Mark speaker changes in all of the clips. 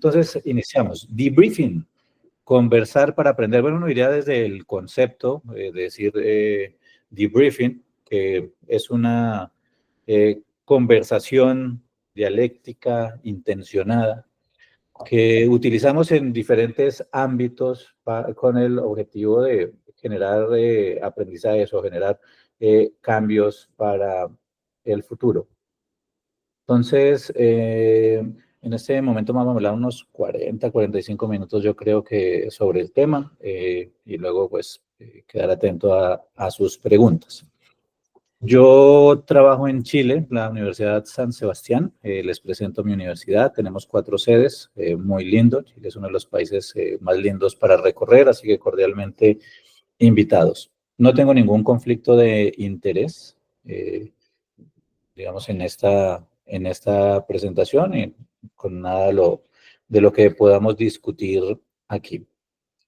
Speaker 1: Entonces, iniciamos. Debriefing, conversar para aprender. Bueno, uno iría desde el concepto, de decir debriefing, que es una conversación dialéctica, intencionada, que utilizamos en diferentes ámbitos con el objetivo de generar aprendizajes o generar cambios para el futuro. Entonces, en este momento vamos a hablar unos 40, 45 minutos, yo creo que sobre el tema, y luego pues quedar atento a sus preguntas. Yo trabajo en Chile, la Universidad San Sebastián. Les presento mi universidad. Tenemos 4 sedes, muy lindo. Chile es uno de los países más lindos para recorrer, así que cordialmente invitados. No tengo ningún conflicto de interés, digamos, en esta presentación y con nada de lo que podamos discutir aquí.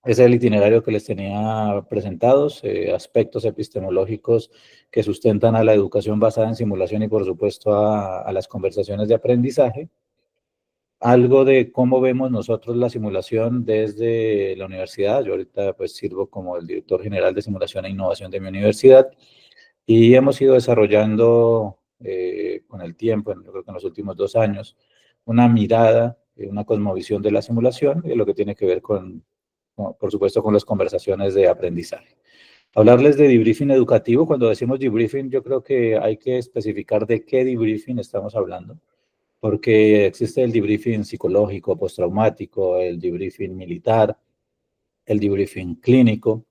Speaker 1: Ese es el itinerario que les tenía presentados, aspectos epistemológicos que sustentan a la educación basada en simulación y, por supuesto, a las conversaciones de aprendizaje. Algo de cómo vemos nosotros la simulación desde la universidad. Yo ahorita pues sirvo como el director general de simulación e innovación de mi universidad y hemos ido desarrollando con el tiempo, yo creo que en los últimos 2 años, una mirada, una cosmovisión de la simulación y lo que tiene que ver por supuesto, con las conversaciones de aprendizaje. Hablarles de debriefing educativo. Cuando decimos debriefing, yo creo que hay que especificar de qué debriefing estamos hablando, porque existe el debriefing psicológico, postraumático, el debriefing militar, el debriefing clínico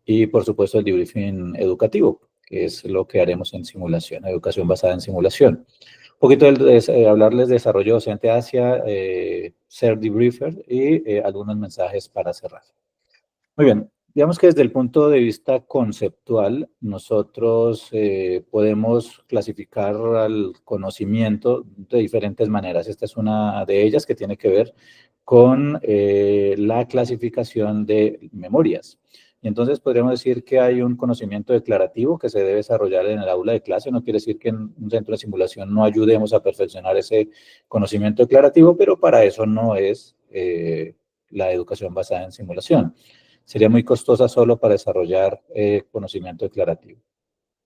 Speaker 1: y, por supuesto, el debriefing educativo, que es lo que haremos en simulación, educación basada en simulación. Un poquito hablarles de desarrollo docente hacia ser debriefer y algunos mensajes para cerrar. Muy bien, digamos que desde el punto de vista conceptual, nosotros podemos clasificar al conocimiento de diferentes maneras. Esta es una de ellas que tiene que ver con la clasificación de memorias. Y entonces podríamos decir que hay un conocimiento declarativo que se debe desarrollar en el aula de clase. No quiere decir que en un centro de simulación no ayudemos a perfeccionar ese conocimiento declarativo, pero para eso no es la educación basada en simulación. Sería muy costosa solo para desarrollar conocimiento declarativo.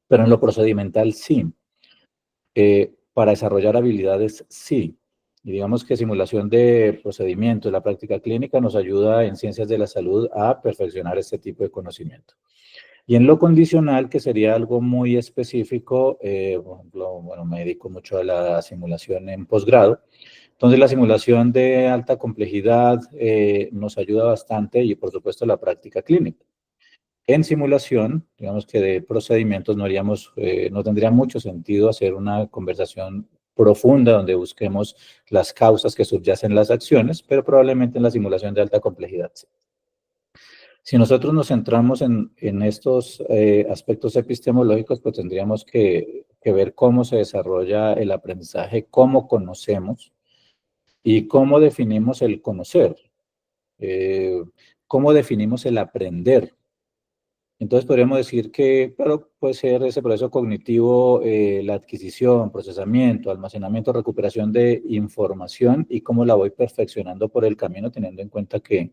Speaker 1: Pero en lo procedimental sí. Para desarrollar habilidades sí. Y digamos que simulación de procedimientos, la práctica clínica nos ayuda en ciencias de la salud a perfeccionar este tipo de conocimiento. Y en lo condicional, que sería algo muy específico, por ejemplo, bueno, me dedico mucho a la simulación en posgrado. Entonces, la simulación de alta complejidad nos ayuda bastante y, por supuesto, la práctica clínica. En simulación, digamos que de procedimientos no tendría mucho sentido hacer una conversación profunda donde busquemos las causas que subyacen las acciones, pero probablemente en la simulación de alta complejidad sí. Si nosotros nos centramos en estos aspectos epistemológicos, pues tendríamos que ver cómo se desarrolla el aprendizaje, cómo conocemos y cómo definimos el conocer, cómo definimos el aprender. Entonces podríamos decir que, claro, puede ser ese proceso cognitivo, la adquisición, procesamiento, almacenamiento, recuperación de información y cómo la voy perfeccionando por el camino, teniendo en cuenta que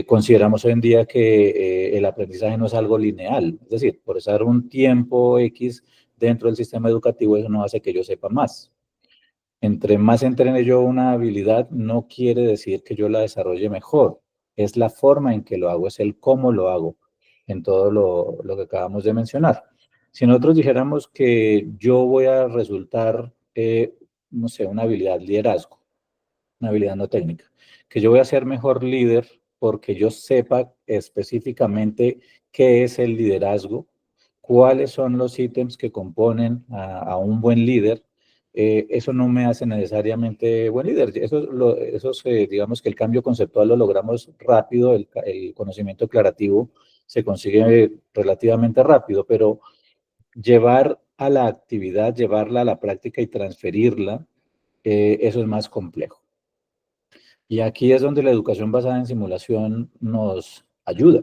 Speaker 1: consideramos hoy en día que el aprendizaje no es algo lineal. Es decir, por estar un tiempo X dentro del sistema educativo, eso no hace que yo sepa más. Entre más entrene yo una habilidad, no quiere decir que yo la desarrolle mejor. Es la forma en que lo hago, es el cómo lo hago, en todo lo que acabamos de mencionar. Si nosotros dijéramos que yo voy a resultar, no sé, una habilidad, liderazgo, una habilidad no técnica, que yo voy a ser mejor líder porque yo sepa específicamente qué es el liderazgo, cuáles son los ítems que componen a un buen líder. Eso no me hace necesariamente buen líder. Digamos que el cambio conceptual lo logramos rápido, el conocimiento declarativo se consigue relativamente rápido, pero llevar a la actividad, llevarla a la práctica y transferirla, eso es más complejo. Y aquí es donde la educación basada en simulación nos ayuda.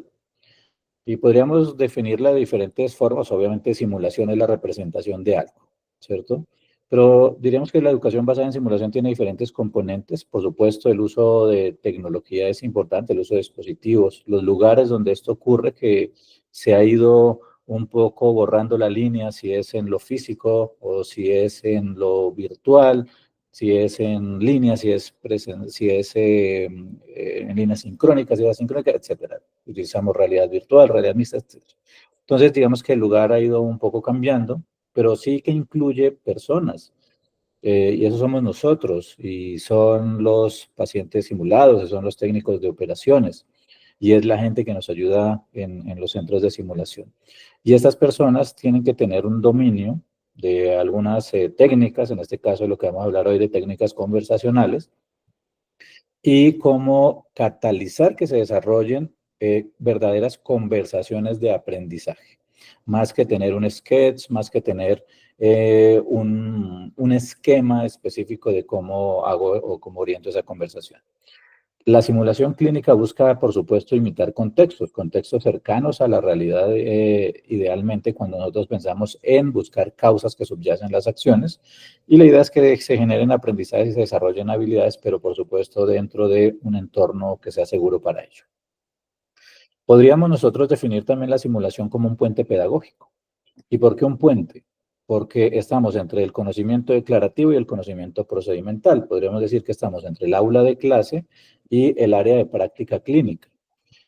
Speaker 1: Y podríamos definirla de diferentes formas. Obviamente, simulación es la representación de algo, ¿cierto? Pero diríamos que la educación basada en simulación tiene diferentes componentes. Por supuesto, el uso de tecnología es importante, el uso de dispositivos. Los lugares donde esto ocurre que se ha ido un poco borrando la línea, si es en lo físico o si es en lo virtual, si es en línea, si es en línea sincrónica, si es asincrónica, etcétera. Utilizamos realidad virtual, realidad mixta, etcétera. Entonces, digamos que el lugar ha ido un poco cambiando, pero sí que incluye personas. Y esos somos nosotros, y son los pacientes simulados, son los técnicos de operaciones, y es la gente que nos ayuda en los centros de simulación. Y estas personas tienen que tener un dominio de algunas técnicas, en este caso lo que vamos a hablar hoy de técnicas conversacionales, y cómo catalizar que se desarrollen verdaderas conversaciones de aprendizaje, más que tener un sketch, más que tener un esquema específico de cómo hago o cómo oriento esa conversación. La simulación clínica busca, por supuesto, imitar contextos, contextos cercanos a la realidad, idealmente cuando nosotros pensamos en buscar causas que subyacen las acciones. Y la idea es que se generen aprendizajes y se desarrollen habilidades, pero por supuesto dentro de un entorno que sea seguro para ello. Podríamos nosotros definir también la simulación como un puente pedagógico. ¿Y por qué un puente? Porque estamos entre el conocimiento declarativo y el conocimiento procedimental. Podríamos decir que estamos entre el aula de clase y el área de práctica clínica.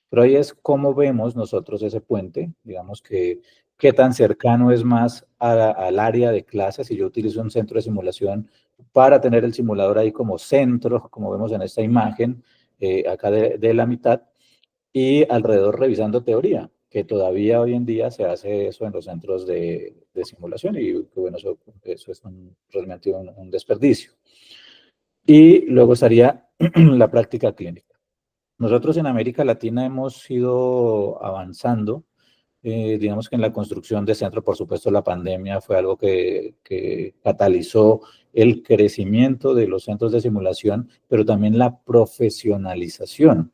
Speaker 1: Pero ahí es cómo vemos nosotros ese puente, digamos que qué tan cercano es más al área de clase. Si yo utilizo un centro de simulación para tener el simulador ahí como centro, como vemos en esta imagen, acá de la mitad, y alrededor revisando teoría, que todavía hoy en día se hace eso en los centros de simulación, y bueno, eso es realmente un desperdicio. Y luego estaría la práctica clínica. Nosotros en América Latina hemos ido avanzando, digamos que en la construcción de centros. Por supuesto, la pandemia fue algo que catalizó el crecimiento de los centros de simulación, pero también la profesionalización,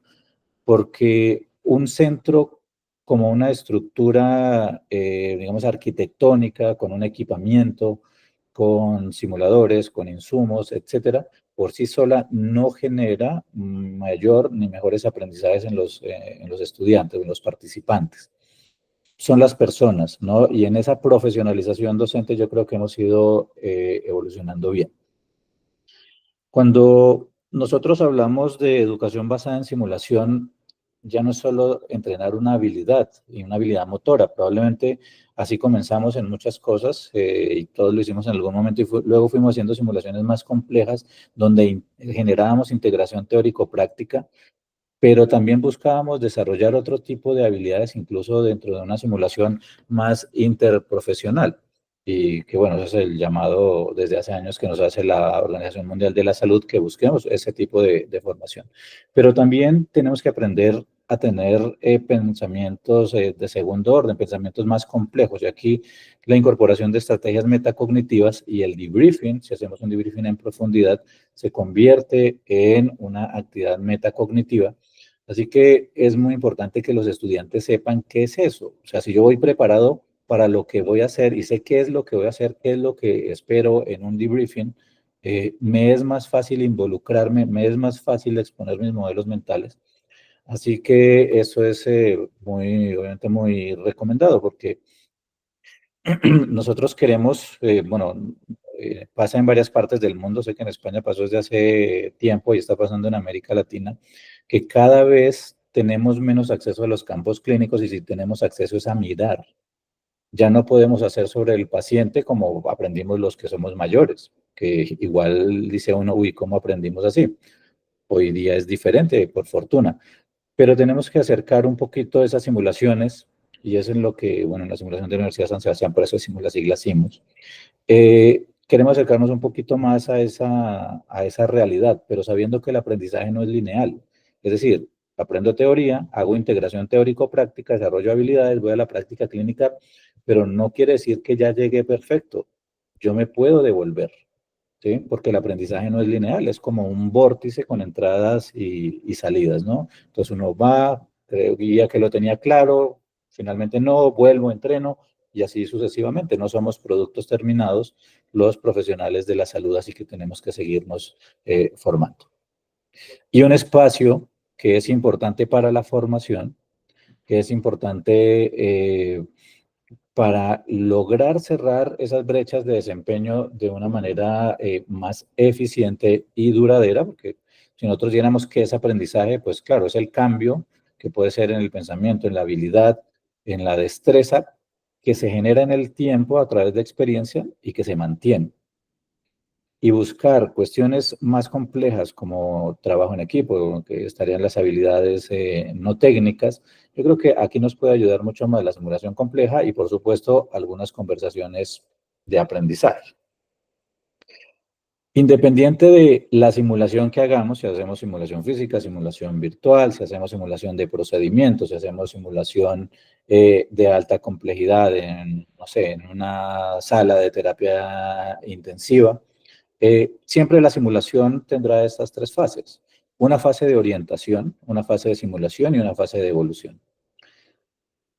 Speaker 1: porque un centro como una estructura, digamos, arquitectónica, con un equipamiento, con simuladores, con insumos, etcétera, por sí sola no genera mayor ni mejores aprendizajes en los estudiantes, en los participantes. Son las personas, ¿no? Y en esa profesionalización docente yo creo que hemos ido evolucionando bien. Cuando nosotros hablamos de educación basada en simulación, ya no es solo entrenar una habilidad y una habilidad motora. Probablemente así comenzamos en muchas cosas, y todos lo hicimos en algún momento, y luego fuimos haciendo simulaciones más complejas donde generábamos integración teórico-práctica, pero también buscábamos desarrollar otro tipo de habilidades, incluso dentro de una simulación más interprofesional. Y que bueno, ese es el llamado desde hace años que nos hace la Organización Mundial de la Salud, que busquemos ese tipo de formación. Pero también tenemos que aprender a tener pensamientos de segundo orden, pensamientos más complejos. Y aquí la incorporación de estrategias metacognitivas y el debriefing, si hacemos un debriefing en profundidad, se convierte en una actividad metacognitiva. Así que es muy importante que los estudiantes sepan qué es eso. O sea, si yo voy preparado para lo que voy a hacer y sé qué es lo que voy a hacer, qué es lo que espero en un debriefing, me es más fácil involucrarme, me es más fácil exponer mis modelos mentales. Así que eso es obviamente muy recomendado, porque nosotros queremos, pasa en varias partes del mundo. Sé que en España pasó desde hace tiempo y está pasando en América Latina, que cada vez tenemos menos acceso a los campos clínicos, y si tenemos acceso es a mirar. Ya no podemos hacer sobre el paciente como aprendimos los que somos mayores, que igual dice uno, uy, ¿cómo aprendimos así? Hoy día es diferente, por fortuna, pero tenemos que acercar un poquito esas simulaciones, y eso es lo que, bueno, en la simulación de la Universidad de San Sebastián, por eso decimos las siglas SIMUS. Queremos acercarnos un poquito más a esa realidad, pero sabiendo que el aprendizaje no es lineal. Es decir, aprendo teoría, hago integración teórico-práctica, desarrollo habilidades, voy a la práctica clínica, pero no quiere decir que ya llegué perfecto. Yo me puedo devolver, ¿sí? Porque el aprendizaje no es lineal, es como un vórtice con entradas y salidas, ¿no? Entonces uno va, creía que lo tenía claro, finalmente no, vuelvo, entreno, y así sucesivamente. No somos productos terminados los profesionales de la salud, así que tenemos que seguirnos formando. Y un espacio que es importante para la formación, que es importante para lograr cerrar esas brechas de desempeño de una manera más eficiente y duradera, porque si nosotros diéramos que es aprendizaje, pues claro, es el cambio que puede ser en el pensamiento, en la habilidad, en la destreza, que se genera en el tiempo a través de experiencia y que se mantiene. Y buscar cuestiones más complejas como trabajo en equipo, que estarían las habilidades no técnicas, yo creo que aquí nos puede ayudar mucho más la simulación compleja y, por supuesto, algunas conversaciones de aprendizaje. Independiente de la simulación que hagamos, si hacemos simulación física, simulación virtual, si hacemos simulación de procedimientos, si hacemos simulación de alta complejidad en, no sé, en una sala de terapia intensiva, siempre la simulación tendrá estas tres fases. Una fase de orientación, una fase de simulación y una fase de evolución.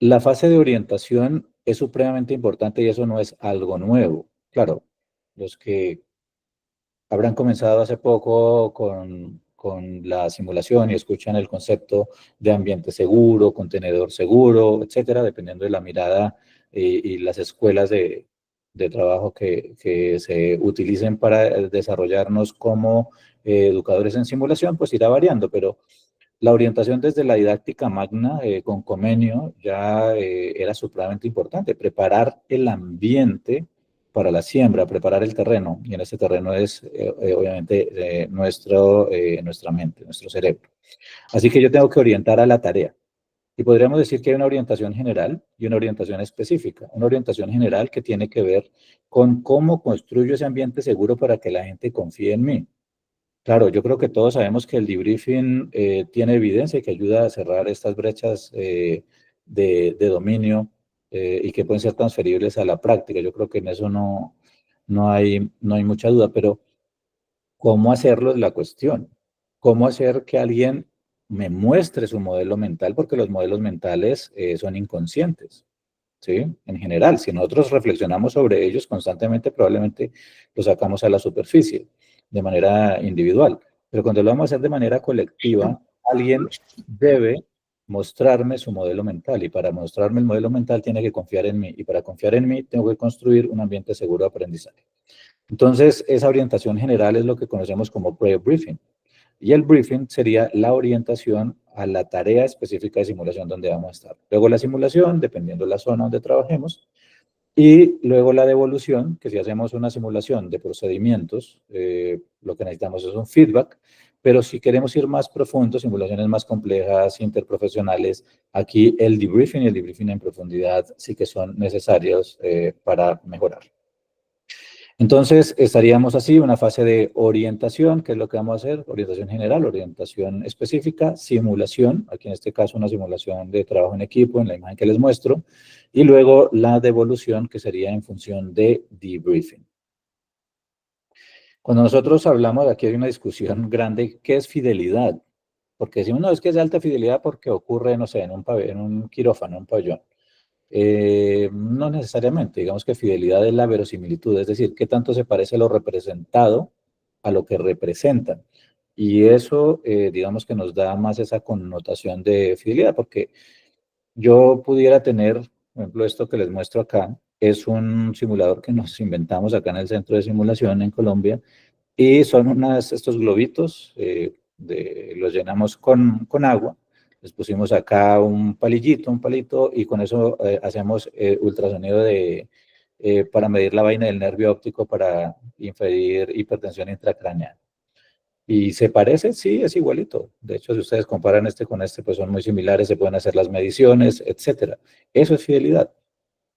Speaker 1: La fase de orientación es supremamente importante y eso no es algo nuevo. Claro, los que habrán comenzado hace poco con la simulación y escuchan el concepto de ambiente seguro, contenedor seguro, etcétera, dependiendo de la mirada y las escuelas de trabajo que se utilicen para desarrollarnos como educadores en simulación, pues irá variando, pero la orientación desde la didáctica magna con Comenio ya era supremamente importante, preparar el ambiente para la siembra, preparar el terreno, y en este terreno es obviamente nuestra mente, nuestro cerebro. Así que yo tengo que orientar a la tarea. Y podríamos decir que hay una orientación general y una orientación específica. Una orientación general que tiene que ver con cómo construyo ese ambiente seguro para que la gente confíe en mí. Claro, yo creo que todos sabemos que el debriefing tiene evidencia y que ayuda a cerrar estas brechas de dominio y que pueden ser transferibles a la práctica. Yo creo que en eso no hay mucha duda, pero ¿cómo hacerlo es la cuestión? ¿Cómo hacer que alguien me muestre su modelo mental? Porque los modelos mentales son inconscientes. ¿Sí? En general, si nosotros reflexionamos sobre ellos constantemente, probablemente los sacamos a la superficie de manera individual. Pero cuando lo vamos a hacer de manera colectiva, alguien debe mostrarme su modelo mental y para mostrarme el modelo mental tiene que confiar en mí y para confiar en mí tengo que construir un ambiente seguro de aprendizaje. Entonces, esa orientación general es lo que conocemos como pre-briefing. Y el briefing sería la orientación a la tarea específica de simulación donde vamos a estar. Luego la simulación, dependiendo de la zona donde trabajemos. Y luego la devolución, que si hacemos una simulación de procedimientos, lo que necesitamos es un feedback. Pero si queremos ir más profundo, simulaciones más complejas, interprofesionales, aquí el debriefing y el debriefing en profundidad sí que son necesarios para mejorar. Entonces, estaríamos así, una fase de orientación, que es lo que vamos a hacer, orientación general, orientación específica, simulación, aquí en este caso una simulación de trabajo en equipo, en la imagen que les muestro, y luego la devolución, que sería en función de debriefing. Cuando nosotros hablamos, aquí hay una discusión grande, ¿qué es fidelidad? Porque decimos, no, es que es de alta fidelidad porque ocurre, no sé, en un quirófano, en un pabellón. No necesariamente, digamos que fidelidad es la verosimilitud, es decir, qué tanto se parece lo representado a lo que representan. Y eso, digamos que nos da más esa connotación de fidelidad, porque yo pudiera tener, por ejemplo, esto que les muestro acá, es un simulador que nos inventamos acá en el centro de simulación en Colombia, y son estos globitos, los llenamos con agua, les pusimos acá un palillito, un palito, y con eso hacemos ultrasonido para medir la vaina del nervio óptico para inferir hipertensión intracraneal. ¿Y se parece? Sí, es igualito. De hecho, si ustedes comparan este con este, pues son muy similares, se pueden hacer las mediciones, etcétera. Eso es fidelidad.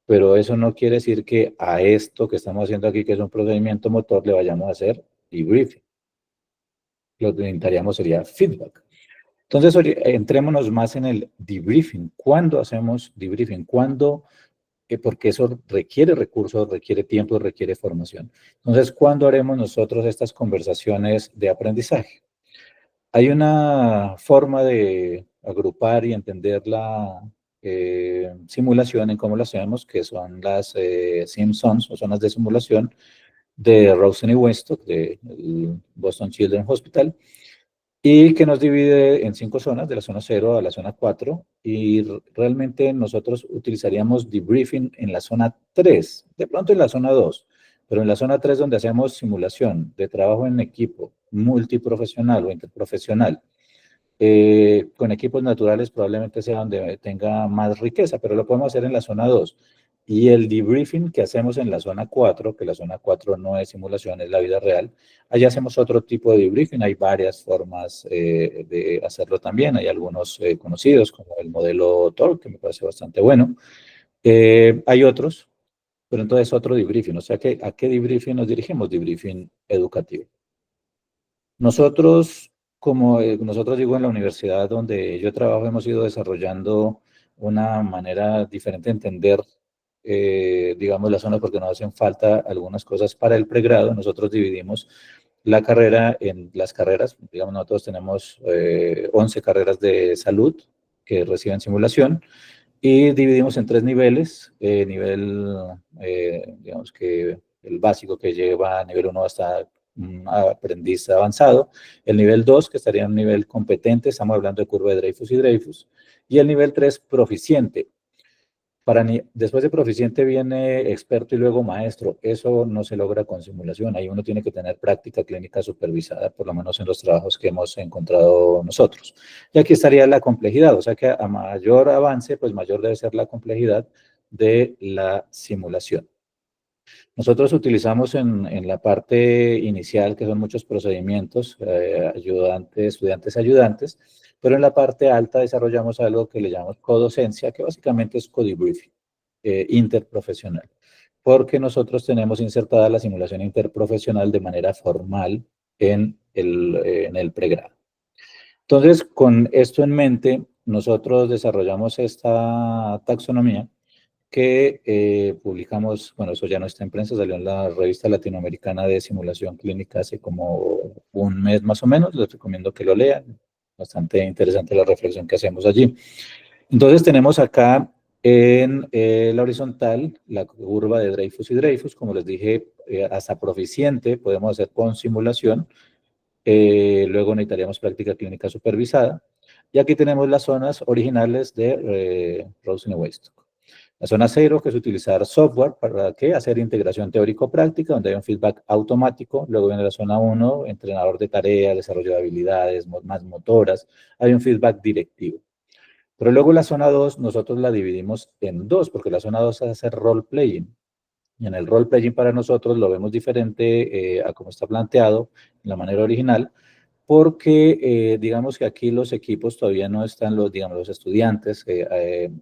Speaker 1: Pero eso no quiere decir que a esto que estamos haciendo aquí, que es un procedimiento motor, le vayamos a hacer debriefing. Lo que necesitaríamos sería feedback. Entonces, entrémonos más en el debriefing. ¿Cuándo hacemos debriefing? ¿Cuándo? Porque eso requiere recursos, requiere tiempo, requiere formación. Entonces, ¿cuándo haremos nosotros estas conversaciones de aprendizaje? Hay una forma de agrupar y entender simulación en cómo lo hacemos, que son las Simpsons o zonas de simulación de Rosen y Weinstock, del Boston Children's Hospital, y que nos divide en 5 zonas, de la zona 0 a la zona 4, y realmente nosotros utilizaríamos debriefing en la zona 3, de pronto en la zona 2, pero en la zona 3 donde hacemos simulación de trabajo en equipo, multiprofesional o interprofesional, con equipos naturales probablemente sea donde tenga más riqueza, pero lo podemos hacer en la zona 2. Y el debriefing que hacemos en la zona 4, que la zona 4 no es simulación, es la vida real, allá hacemos otro tipo de debriefing. Hay varias formas de hacerlo también. Hay algunos conocidos, como el modelo TORC, que me parece bastante bueno. Hay otros, pero entonces otro debriefing. O sea, que ¿a qué debriefing nos dirigimos? Debriefing educativo. Nosotros, como nosotros digo, en la universidad donde yo trabajo, hemos ido desarrollando una manera diferente de entender, digamos, las zonas, porque nos hacen falta algunas cosas para el pregrado. Nosotros dividimos la carrera en las carreras, digamos, nosotros tenemos 11 carreras de salud que reciben simulación, y dividimos en 3 niveles. Nivel, digamos que el básico, que lleva a nivel 1 hasta un aprendiz avanzado. El nivel 2, que estaría en un nivel competente, estamos hablando de curva de Dreyfus y Dreyfus. Y el nivel 3, proficiente. Después de proficiente viene experto y luego maestro. Eso no se logra con simulación. Ahí uno tiene que tener práctica clínica supervisada, por lo menos en los trabajos que hemos encontrado nosotros. Y aquí estaría la complejidad, o sea que a mayor avance, pues mayor debe ser la complejidad de la simulación. Nosotros utilizamos en la parte inicial, que son muchos procedimientos, ayudantes, estudiantes, ayudantes, pero en la parte alta desarrollamos algo que le llamamos codocencia, que básicamente es co-debriefing interprofesional, porque nosotros tenemos insertada la simulación interprofesional de manera formal en el pregrado. Entonces, con esto en mente, nosotros desarrollamos esta taxonomía que publicamos. Bueno, eso ya no está en prensa, salió en la revista latinoamericana de simulación clínica hace como un mes más o menos. Les recomiendo que lo lean, bastante interesante la reflexión que hacemos allí. Entonces tenemos acá en la horizontal la curva de Dreyfus y Dreyfus, como les dije, hasta proficiente podemos hacer con simulación. Luego necesitaríamos práctica clínica supervisada. Y aquí tenemos las zonas originales de Rosen y Weinstock. La zona 0, que es utilizar software para ¿qué? Hacer integración teórico-práctica, donde hay un feedback automático. Luego viene la zona 1, entrenador de tareas, desarrollo de habilidades más motoras. Hay un feedback directivo. Pero luego la zona 2, nosotros la dividimos en dos, porque la zona 2 es hacer role-playing. Y en el role-playing para nosotros lo vemos diferente a como está planteado en la manera original, porque digamos que aquí los equipos todavía no están, digamos, los estudiantes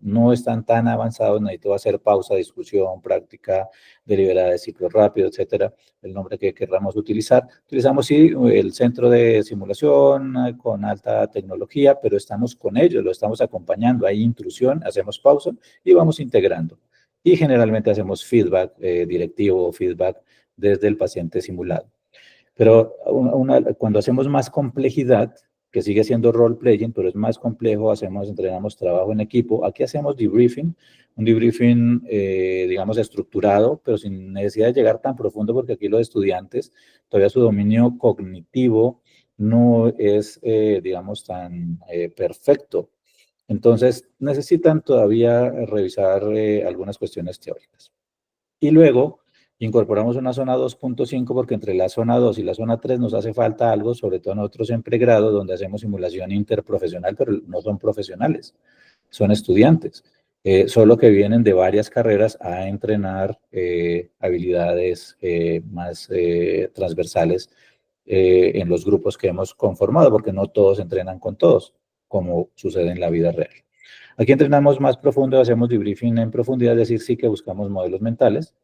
Speaker 1: no están tan avanzados. Necesito hacer pausa, discusión, práctica deliberada de ciclo rápido, etcétera, el nombre que queramos utilizar. Utilizamos, sí, el centro de simulación con alta tecnología, pero estamos con ellos, lo estamos acompañando. Hay intrusión, hacemos pausa y vamos integrando. Y generalmente hacemos feedback directivo o feedback desde el paciente simulado. Pero cuando hacemos más complejidad, que sigue siendo role-playing, pero es más complejo, entrenamos trabajo en equipo. Aquí hacemos debriefing, un debriefing, digamos, estructurado, pero sin necesidad de llegar tan profundo, porque aquí los estudiantes, todavía su dominio cognitivo no es, digamos, tan perfecto. Entonces, necesitan todavía revisar algunas cuestiones teóricas. Y luego incorporamos una zona 2.5, porque entre la zona 2 y la zona 3 nos hace falta algo, sobre todo nosotros en pregrado, donde hacemos simulación interprofesional, pero no son profesionales, son estudiantes, solo que vienen de varias carreras a entrenar habilidades más transversales en los grupos que hemos conformado, porque no todos entrenan con todos, como sucede en la vida real. Aquí entrenamos más profundo, hacemos debriefing en profundidad, es decir, sí que buscamos modelos mentales.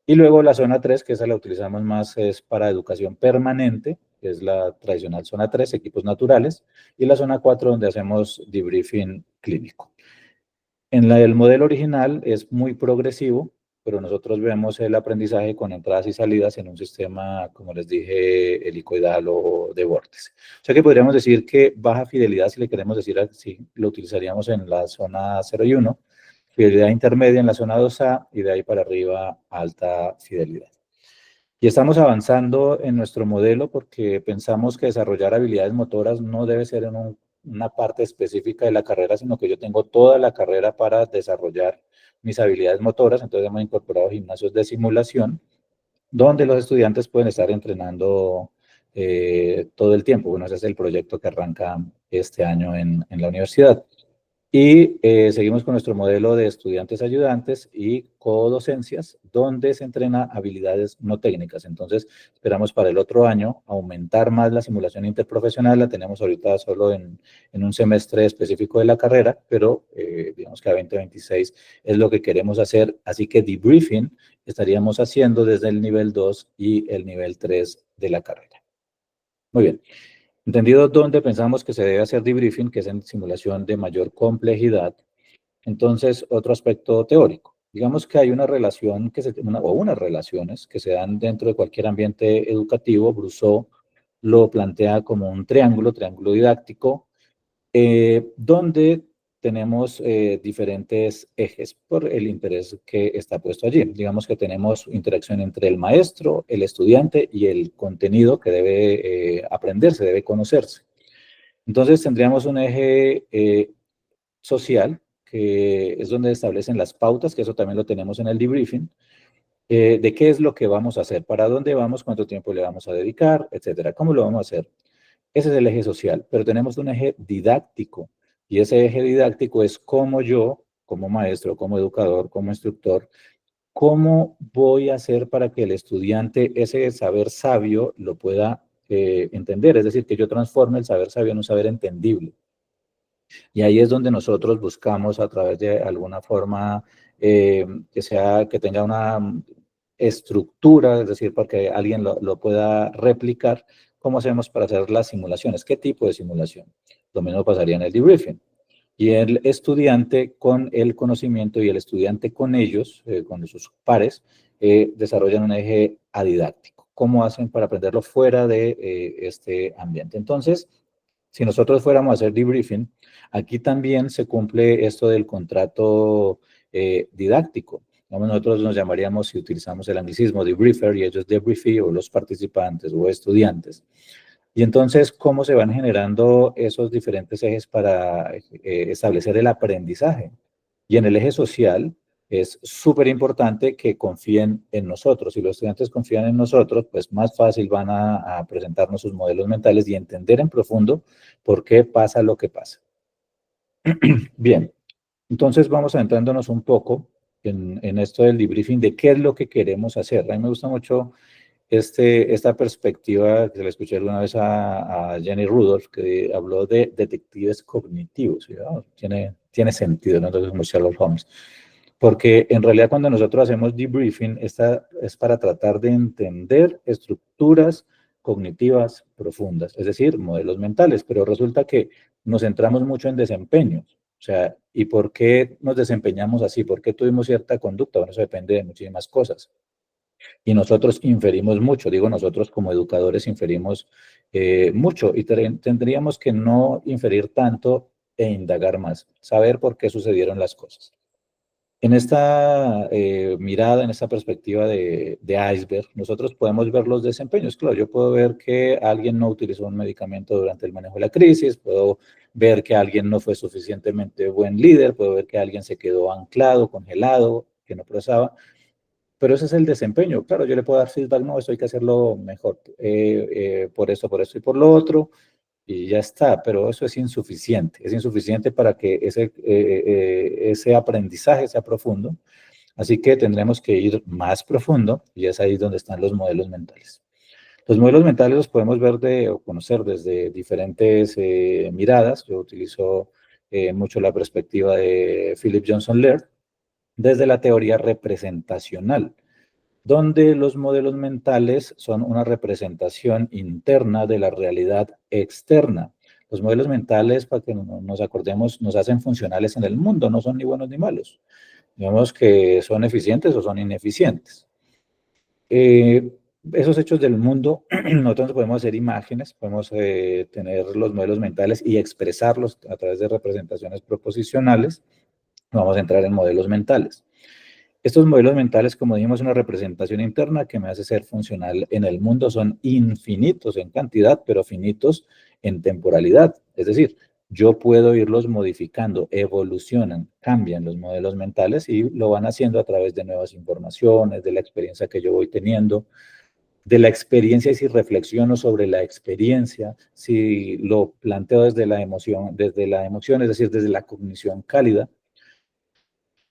Speaker 1: Y luego la zona 3, que esa la utilizamos más, es para educación permanente, que es la tradicional zona 3, equipos naturales, y la zona 4, donde hacemos debriefing clínico. En el modelo original es muy progresivo, pero nosotros vemos el aprendizaje con entradas y salidas en un sistema, como les dije, helicoidal o de vórtice. O sea que podríamos decir que baja fidelidad, si le queremos decir así, lo utilizaríamos en la zona 0 y 1, fidelidad intermedia en la zona 2A y de ahí para arriba alta fidelidad. Y estamos avanzando en nuestro modelo porque pensamos que desarrollar habilidades motoras no debe ser en una parte específica de la carrera, sino que yo tengo toda la carrera para desarrollar mis habilidades motoras. Entonces hemos incorporado gimnasios de simulación donde los estudiantes pueden estar entrenando todo el tiempo. Bueno, ese es el proyecto que arranca este año en la universidad. Y seguimos con nuestro modelo de estudiantes ayudantes y codocencias, donde se entrena habilidades no técnicas. Entonces, esperamos para el otro año aumentar más la simulación interprofesional. La tenemos ahorita solo en un semestre específico de la carrera, pero digamos que a 2026 es lo que queremos hacer. Así que debriefing estaríamos haciendo desde el nivel 2 y el nivel 3 de la carrera. Muy bien. Entendido dónde pensamos que se debe hacer debriefing, que es en simulación de mayor complejidad, entonces otro aspecto teórico. Digamos que hay una relación o unas relaciones que se dan dentro de cualquier ambiente educativo. Brousseau lo plantea como un triángulo didáctico, donde tenemos diferentes ejes por el interés que está puesto allí. Digamos que tenemos interacción entre el maestro, el estudiante y el contenido que debe aprenderse, debe conocerse. Entonces tendríamos un eje social, que es donde establecen las pautas, que eso también lo tenemos en el debriefing, de qué es lo que vamos a hacer, para dónde vamos, cuánto tiempo le vamos a dedicar, etcétera. ¿Cómo lo vamos a hacer? Ese es el eje social, pero tenemos un eje didáctico, y ese eje didáctico es cómo yo, como maestro, como educador, como instructor, cómo voy a hacer para que el estudiante ese saber sabio lo pueda entender, es decir, que yo transforme el saber sabio en un saber entendible. Y ahí es donde nosotros buscamos a través de alguna forma que tenga una estructura, es decir, para que alguien lo pueda replicar. ¿Cómo hacemos para hacer las simulaciones? ¿Qué tipo de simulación? Lo mismo pasaría en el debriefing. Y el estudiante con el conocimiento y el estudiante con ellos, con sus pares, desarrollan un eje adidáctico. ¿Cómo hacen para aprenderlo fuera de este ambiente? Entonces, si nosotros fuéramos a hacer debriefing, aquí también se cumple esto del contrato didáctico. Nosotros nos llamaríamos, si utilizamos el anglicismo, debriefer, y ellos debriefee, o los participantes o estudiantes. Y entonces, ¿cómo se van generando esos diferentes ejes para establecer el aprendizaje? Y en el eje social es súper importante que confíen en nosotros. Si los estudiantes confían en nosotros, pues más fácil van a presentarnos sus modelos mentales y entender en profundo por qué pasa lo que pasa. Bien, entonces vamos adentrándonos un poco en esto del debriefing, de qué es lo que queremos hacer. A mí me gusta mucho esta perspectiva que se le escuché alguna vez a Jenny Rudolph, que habló de detectives cognitivos. ¿Sí? ¿No? Tiene sentido, ¿no? Entonces, como Sherlock Holmes. Porque en realidad cuando nosotros hacemos debriefing, esta es para tratar de entender estructuras cognitivas profundas, es decir, modelos mentales, pero resulta que nos centramos mucho en desempeños. O sea, ¿y por qué nos desempeñamos así? ¿Por qué tuvimos cierta conducta? Bueno, eso depende de muchísimas cosas. Y nosotros inferimos mucho, digo nosotros como educadores inferimos mucho, y tendríamos que no inferir tanto e indagar más, saber por qué sucedieron las cosas. En esta mirada, en esta perspectiva de iceberg, nosotros podemos ver los desempeños. Claro, yo puedo ver que alguien no utilizó un medicamento durante el manejo de la crisis, puedo ver que alguien no fue suficientemente buen líder, puedo ver que alguien se quedó anclado, congelado, que no procesaba, pero ese es el desempeño. Claro, yo le puedo dar feedback, no, esto hay que hacerlo mejor, por esto y por lo otro, y ya está, pero eso es insuficiente para que ese aprendizaje sea profundo, así que tendremos que ir más profundo, y es ahí donde están los modelos mentales. Los modelos mentales los podemos ver o conocer desde diferentes miradas. Yo utilizo mucho la perspectiva de Philip Johnson Laird, desde la teoría representacional, donde los modelos mentales son una representación interna de la realidad externa. Los modelos mentales, para que nos acordemos, nos hacen funcionales en el mundo, no son ni buenos ni malos. Digamos que son eficientes o son ineficientes. Esos hechos del mundo, nosotros podemos hacer imágenes, podemos tener los modelos mentales y expresarlos a través de representaciones proposicionales, Vamos a entrar en modelos mentales. Estos modelos mentales, como dijimos, una representación interna que me hace ser funcional en el mundo. Son infinitos en cantidad, pero finitos en temporalidad. Es decir, yo puedo irlos modificando, evolucionan, cambian los modelos mentales y lo van haciendo a través de nuevas informaciones, de la experiencia que yo voy teniendo, de la experiencia y si reflexiono sobre la experiencia, si lo planteo desde la emoción, es decir, desde la cognición cálida,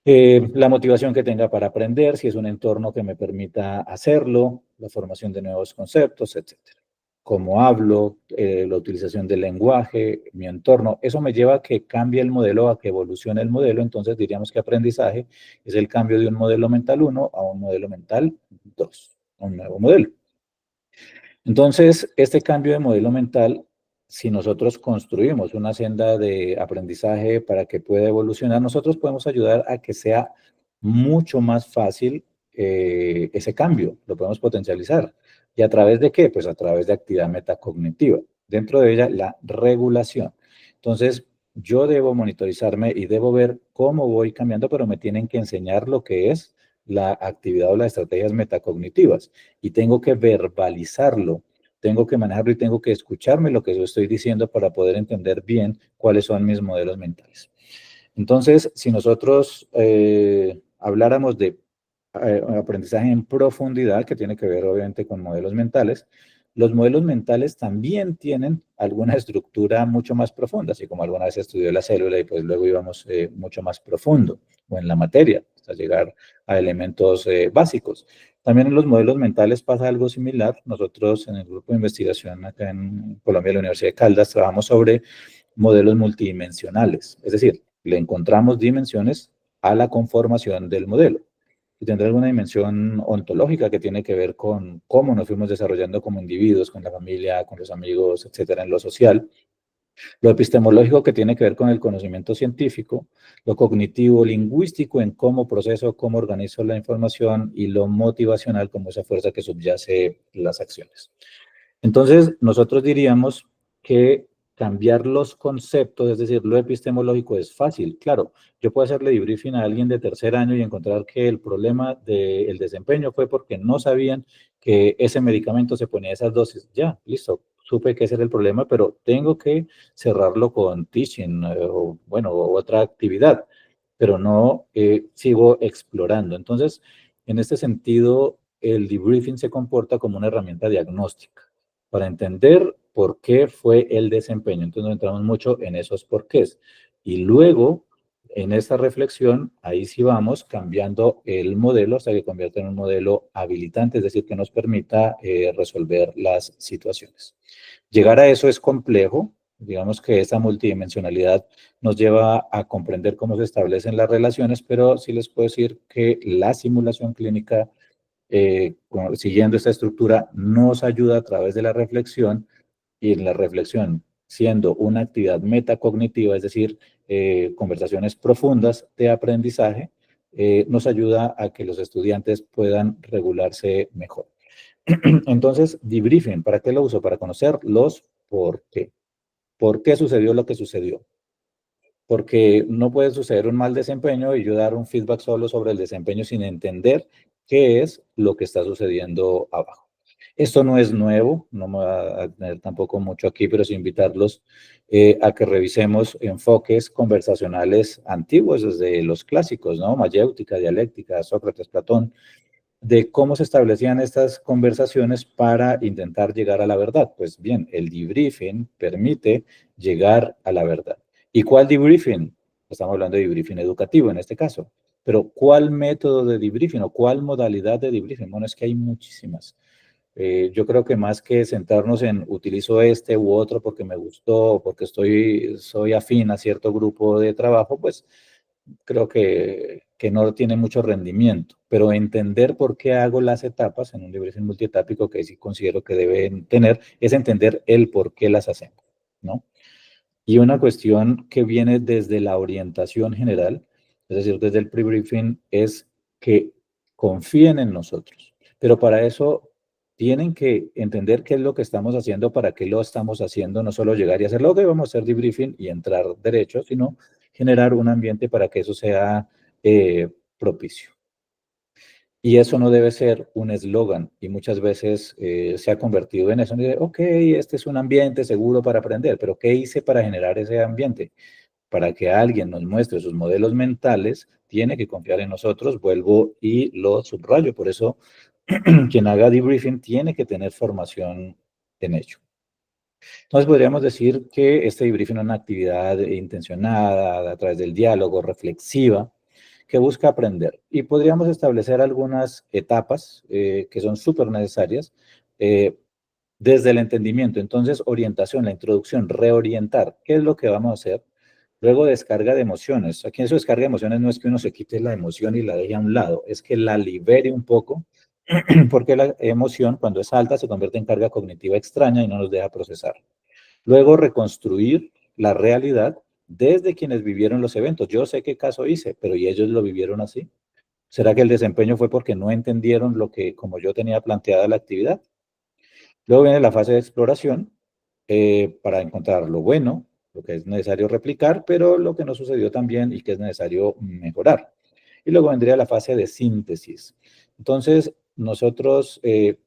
Speaker 1: la motivación que tenga para aprender, si es un entorno que me permita hacerlo, la formación de nuevos conceptos, etcétera. Cómo hablo, la utilización del lenguaje, mi entorno, eso me lleva a que cambie el modelo, a que evolucione el modelo. Entonces diríamos que aprendizaje es el cambio de un modelo mental uno a un modelo mental 2, a un nuevo modelo. Entonces, este cambio de modelo mental, si nosotros construimos una senda de aprendizaje para que pueda evolucionar, nosotros podemos ayudar a que sea mucho más fácil ese cambio, lo podemos potencializar. ¿Y a través de qué? Pues a través de actividad metacognitiva. Dentro de ella, la regulación. Entonces, yo debo monitorizarme y debo ver cómo voy cambiando, pero me tienen que enseñar lo que es la actividad o las estrategias metacognitivas y tengo que verbalizarlo, tengo que manejarlo y tengo que escucharme lo que yo estoy diciendo para poder entender bien cuáles son mis modelos mentales. Entonces, si nosotros habláramos de aprendizaje en profundidad, que tiene que ver obviamente con modelos mentales, los modelos mentales también tienen alguna estructura mucho más profunda, así como alguna vez estudió la célula y pues luego íbamos mucho más profundo o en la materia, hasta llegar a elementos básicos. También en los modelos mentales pasa algo similar. Nosotros en el grupo de investigación acá en Colombia, en la Universidad de Caldas, trabajamos sobre modelos multidimensionales, es decir, le encontramos dimensiones a la conformación del modelo. Y tendrá alguna dimensión ontológica que tiene que ver con cómo nos fuimos desarrollando como individuos, con la familia, con los amigos, etcétera, en lo social. Lo epistemológico que tiene que ver con el conocimiento científico, lo cognitivo, lingüístico en cómo proceso, cómo organizo la información y lo motivacional como esa fuerza que subyace las acciones. Entonces, nosotros diríamos que cambiar los conceptos, es decir, lo epistemológico es fácil. Claro, yo puedo hacerle debriefing a alguien de tercer año y encontrar que el problema del desempeño fue porque no sabían que ese medicamento se ponía esas dosis. Ya, listo, supe que ese era el problema, pero tengo que cerrarlo con teaching o, bueno, otra actividad, pero no sigo explorando. Entonces, en este sentido, el debriefing se comporta como una herramienta diagnóstica para entender por qué fue el desempeño. Entonces nos entramos mucho en esos porqués. Y luego, en esta reflexión, ahí sí vamos cambiando el modelo hasta que convierte en un modelo habilitante, es decir, que nos permita resolver las situaciones. Llegar a eso es complejo. Digamos que esta multidimensionalidad nos lleva a comprender cómo se establecen las relaciones, pero sí les puedo decir que la simulación clínica siguiendo esta estructura, nos ayuda a través de la reflexión y en la reflexión siendo una actividad metacognitiva, es decir, conversaciones profundas de aprendizaje, nos ayuda a que los estudiantes puedan regularse mejor. Entonces, debriefing, ¿para qué lo uso? Para conocer los por qué. ¿Por qué sucedió lo que sucedió? Porque no puede suceder un mal desempeño y yo dar un feedback solo sobre el desempeño sin entender qué es lo que está sucediendo abajo. Esto no es nuevo, no me va a tener tampoco mucho aquí, pero sí invitarlos a que revisemos enfoques conversacionales antiguos desde los clásicos, ¿no? Mayéutica, dialéctica, Sócrates, Platón, de cómo se establecían estas conversaciones para intentar llegar a la verdad. Pues bien, el debriefing permite llegar a la verdad. ¿Y cuál debriefing? Estamos hablando de debriefing educativo en este caso. Pero ¿cuál método de debriefing o cuál modalidad de debriefing? Bueno, es que hay muchísimas. Yo creo que más que centrarnos en utilizo este u otro porque me gustó, porque soy afín a cierto grupo de trabajo, pues creo que no tiene mucho rendimiento, pero entender por qué hago las etapas en un debriefing multietápico, que sí considero que deben tener, es entender el por qué las hacemos, ¿no? Y una cuestión que viene desde la orientación general, es decir, desde el pre-briefing, es que confíen en nosotros. Pero para eso tienen que entender qué es lo que estamos haciendo, para qué lo estamos haciendo, no solo llegar y hacerlo, ok, vamos a hacer debriefing y entrar derecho, sino generar un ambiente para que eso sea propicio. Y eso no debe ser un eslogan, y muchas veces se ha convertido en eso. Dice, ok, este es un ambiente seguro para aprender, pero ¿qué hice para generar ese ambiente? Para que alguien nos muestre sus modelos mentales, tiene que confiar en nosotros, vuelvo y lo subrayo. Por eso, quien haga debriefing tiene que tener formación en ello. Entonces, podríamos decir que este debriefing es una actividad intencionada, a través del diálogo, reflexiva, que busca aprender. Y podríamos establecer algunas etapas que son súper necesarias eh, desde el entendimiento. Entonces, orientación, la introducción, reorientar. ¿Qué es lo que vamos a hacer? Luego, descarga de emociones. Aquí eso descarga de emociones no es que uno se quite la emoción y la deje a un lado, es que la libere un poco, porque la emoción, cuando es alta, se convierte en carga cognitiva extraña y no nos deja procesar. Luego, reconstruir la realidad desde quienes vivieron los eventos. Yo sé qué caso hice, pero ¿y ellos lo vivieron así? ¿Será que el desempeño fue porque no entendieron lo que, como yo tenía planteada la actividad? Luego viene la fase de exploración para encontrar lo bueno, lo que es necesario replicar, pero lo que no sucedió también y que es necesario mejorar. Y luego vendría la fase de síntesis. Entonces, nosotros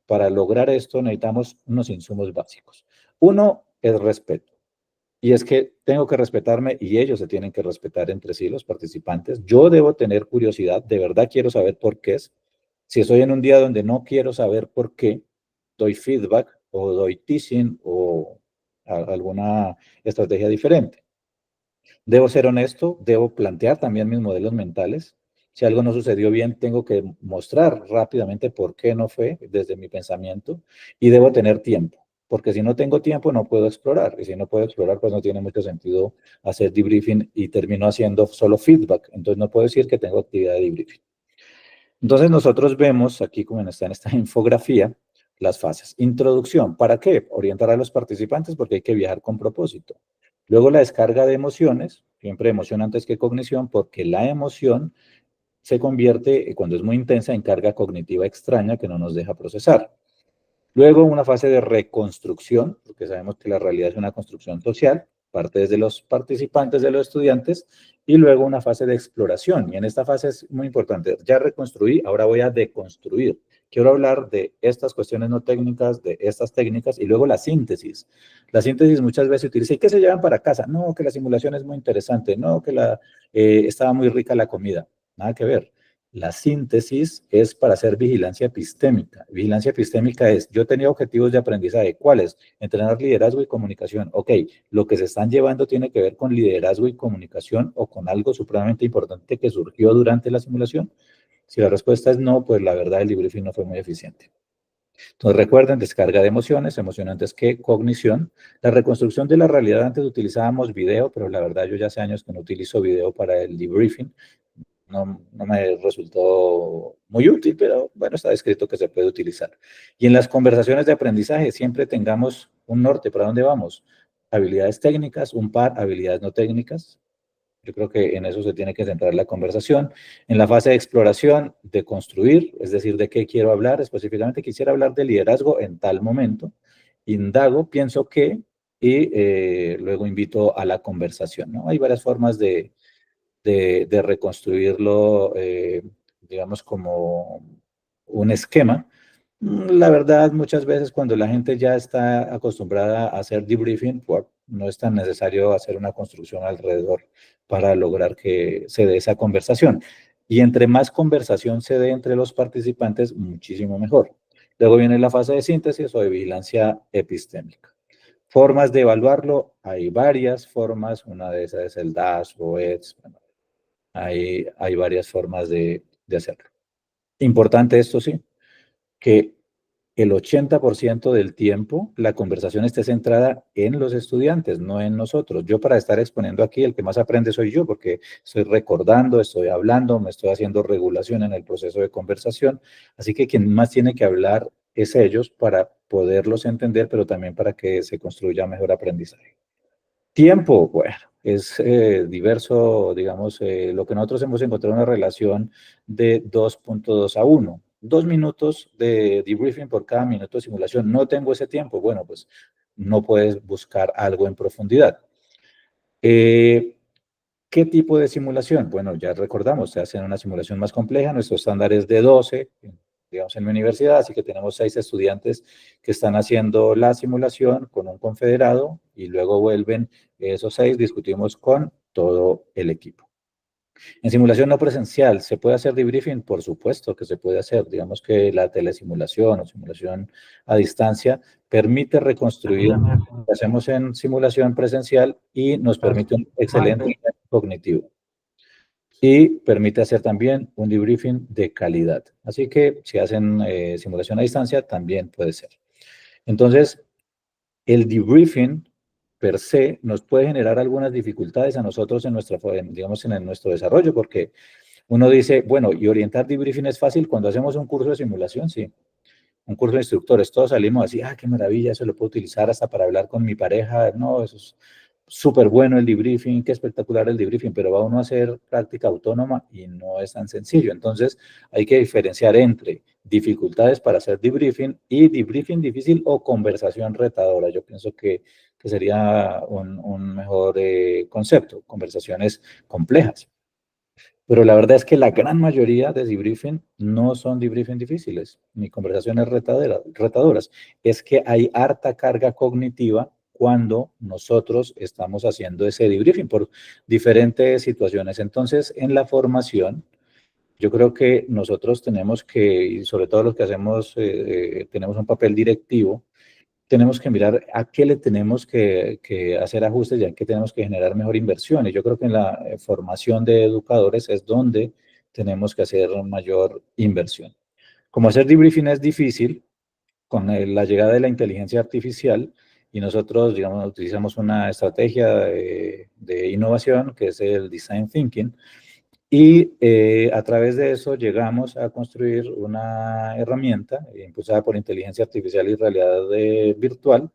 Speaker 1: para lograr esto necesitamos unos insumos básicos. Uno es respeto. Y es que tengo que respetarme y ellos se tienen que respetar entre sí, los participantes. Yo debo tener curiosidad, de verdad quiero saber por qué es. Si estoy en un día donde no quiero saber por qué, doy feedback o doy teasing o alguna estrategia diferente. Debo ser honesto, debo plantear también mis modelos mentales. Si algo no sucedió bien, tengo que mostrar rápidamente por qué no fue desde mi pensamiento y debo tener tiempo, porque si no tengo tiempo no puedo explorar y si no puedo explorar pues no tiene mucho sentido hacer debriefing y termino haciendo solo feedback. Entonces no puedo decir que tengo actividad de debriefing. Entonces nosotros vemos aquí, como está en esta infografía, las fases. Introducción, ¿para qué? Orientar a los participantes porque hay que viajar con propósito. Luego la descarga de emociones, siempre emoción antes que cognición, porque la emoción se convierte, cuando es muy intensa, en carga cognitiva extraña que no nos deja procesar. Luego una fase de reconstrucción, porque sabemos que la realidad es una construcción social, parte desde los participantes, de los estudiantes, y luego una fase de exploración. Y en esta fase es muy importante, ya reconstruí, ahora voy a deconstruir. Quiero hablar de estas cuestiones no técnicas, de estas técnicas, y luego la síntesis. La síntesis muchas veces se utiliza, ¿y qué se llevan para casa? No, que la simulación es muy interesante, no, que estaba muy rica la comida. Nada que ver. La síntesis es para hacer vigilancia epistémica. Vigilancia epistémica es, yo tenía objetivos de aprendizaje. ¿Cuáles? Entrenar liderazgo y comunicación. Ok, lo que se están llevando tiene que ver con liderazgo y comunicación o con algo supremamente importante que surgió durante la simulación. Si la respuesta es no, pues la verdad el debriefing no fue muy eficiente. Entonces recuerden, descarga de emociones, emocionantes que cognición. La reconstrucción de la realidad, antes utilizábamos video, pero la verdad yo ya hace años que no utilizo video para el debriefing. No me resultó muy útil, pero bueno, está escrito que se puede utilizar. Y en las conversaciones de aprendizaje siempre tengamos un norte, ¿para dónde vamos? Habilidades técnicas, un par, habilidades no técnicas. Yo creo que en eso se tiene que centrar la conversación. En la fase de exploración, de construir, es decir, de qué quiero hablar, específicamente quisiera hablar de liderazgo en tal momento. Indago, pienso que, y luego invito a la conversación, ¿no? Hay varias formas de reconstruirlo, digamos, como un esquema. La verdad, muchas veces cuando la gente ya está acostumbrada a hacer debriefing, pues, no es tan necesario hacer una construcción alrededor para lograr que se dé esa conversación. Y entre más conversación se dé entre los participantes, muchísimo mejor. Luego viene la fase de síntesis o de vigilancia epistémica. Formas de evaluarlo, hay varias formas. Una de esas es el DAS o EDS. Bueno, hay varias formas de hacerlo. Importante esto sí, que el 80% del tiempo la conversación esté centrada en los estudiantes, no en nosotros. Yo para estar exponiendo aquí, el que más aprende soy yo, porque estoy recordando, estoy hablando, me estoy haciendo regulación en el proceso de conversación. Así que quien más tiene que hablar es ellos para poderlos entender, pero también para que se construya mejor aprendizaje. Tiempo, bueno, es diverso, digamos, lo que nosotros hemos encontrado una relación de 2.2 a 1. 2 minutos de debriefing por cada minuto de simulación. No tengo ese tiempo. Bueno, pues no puedes buscar algo en profundidad. ¿Qué tipo de simulación? Bueno, ya recordamos, se hace una simulación más compleja, nuestro estándar es de 12, digamos en mi universidad, así que tenemos 6 estudiantes que están haciendo la simulación con un confederado y luego vuelven esos 6, discutimos con todo el equipo. En simulación no presencial, ¿se puede hacer debriefing? Por supuesto que se puede hacer. Digamos que la telesimulación o simulación a distancia permite reconstruir lo que hacemos en simulación presencial y nos permite un excelente nivel cognitivo. Y permite hacer también un debriefing de calidad. Así que si hacen simulación a distancia, también puede ser. Entonces, el debriefing per se nos puede generar algunas dificultades a nosotros en digamos, en nuestro desarrollo, porque uno dice, bueno, y orientar debriefing es fácil cuando hacemos un curso de simulación, sí. Un curso de instructores, todos salimos así, qué maravilla, eso lo puedo utilizar hasta para hablar con mi pareja, no, eso es súper bueno el debriefing, qué espectacular el debriefing, pero va uno a hacer práctica autónoma y no es tan sencillo. Entonces, hay que diferenciar entre dificultades para hacer debriefing y debriefing difícil o conversación retadora. Yo pienso que sería un mejor concepto, conversaciones complejas. Pero la verdad es que la gran mayoría de debriefing no son debriefing difíciles, ni conversaciones retadoras. Es que hay harta carga cognitiva cuando nosotros estamos haciendo ese debriefing por diferentes situaciones. Entonces, en la formación, yo creo que nosotros tenemos que, y sobre todo los que hacemos, tenemos un papel directivo, tenemos que mirar a qué le tenemos que hacer ajustes y a qué tenemos que generar mejor inversión. Y yo creo que en la formación de educadores es donde tenemos que hacer mayor inversión. Como hacer debriefing es difícil, con la llegada de la inteligencia artificial, y nosotros, digamos, utilizamos una estrategia de innovación que es el design thinking, y a través de eso llegamos a construir una herramienta impulsada por inteligencia artificial y realidad virtual,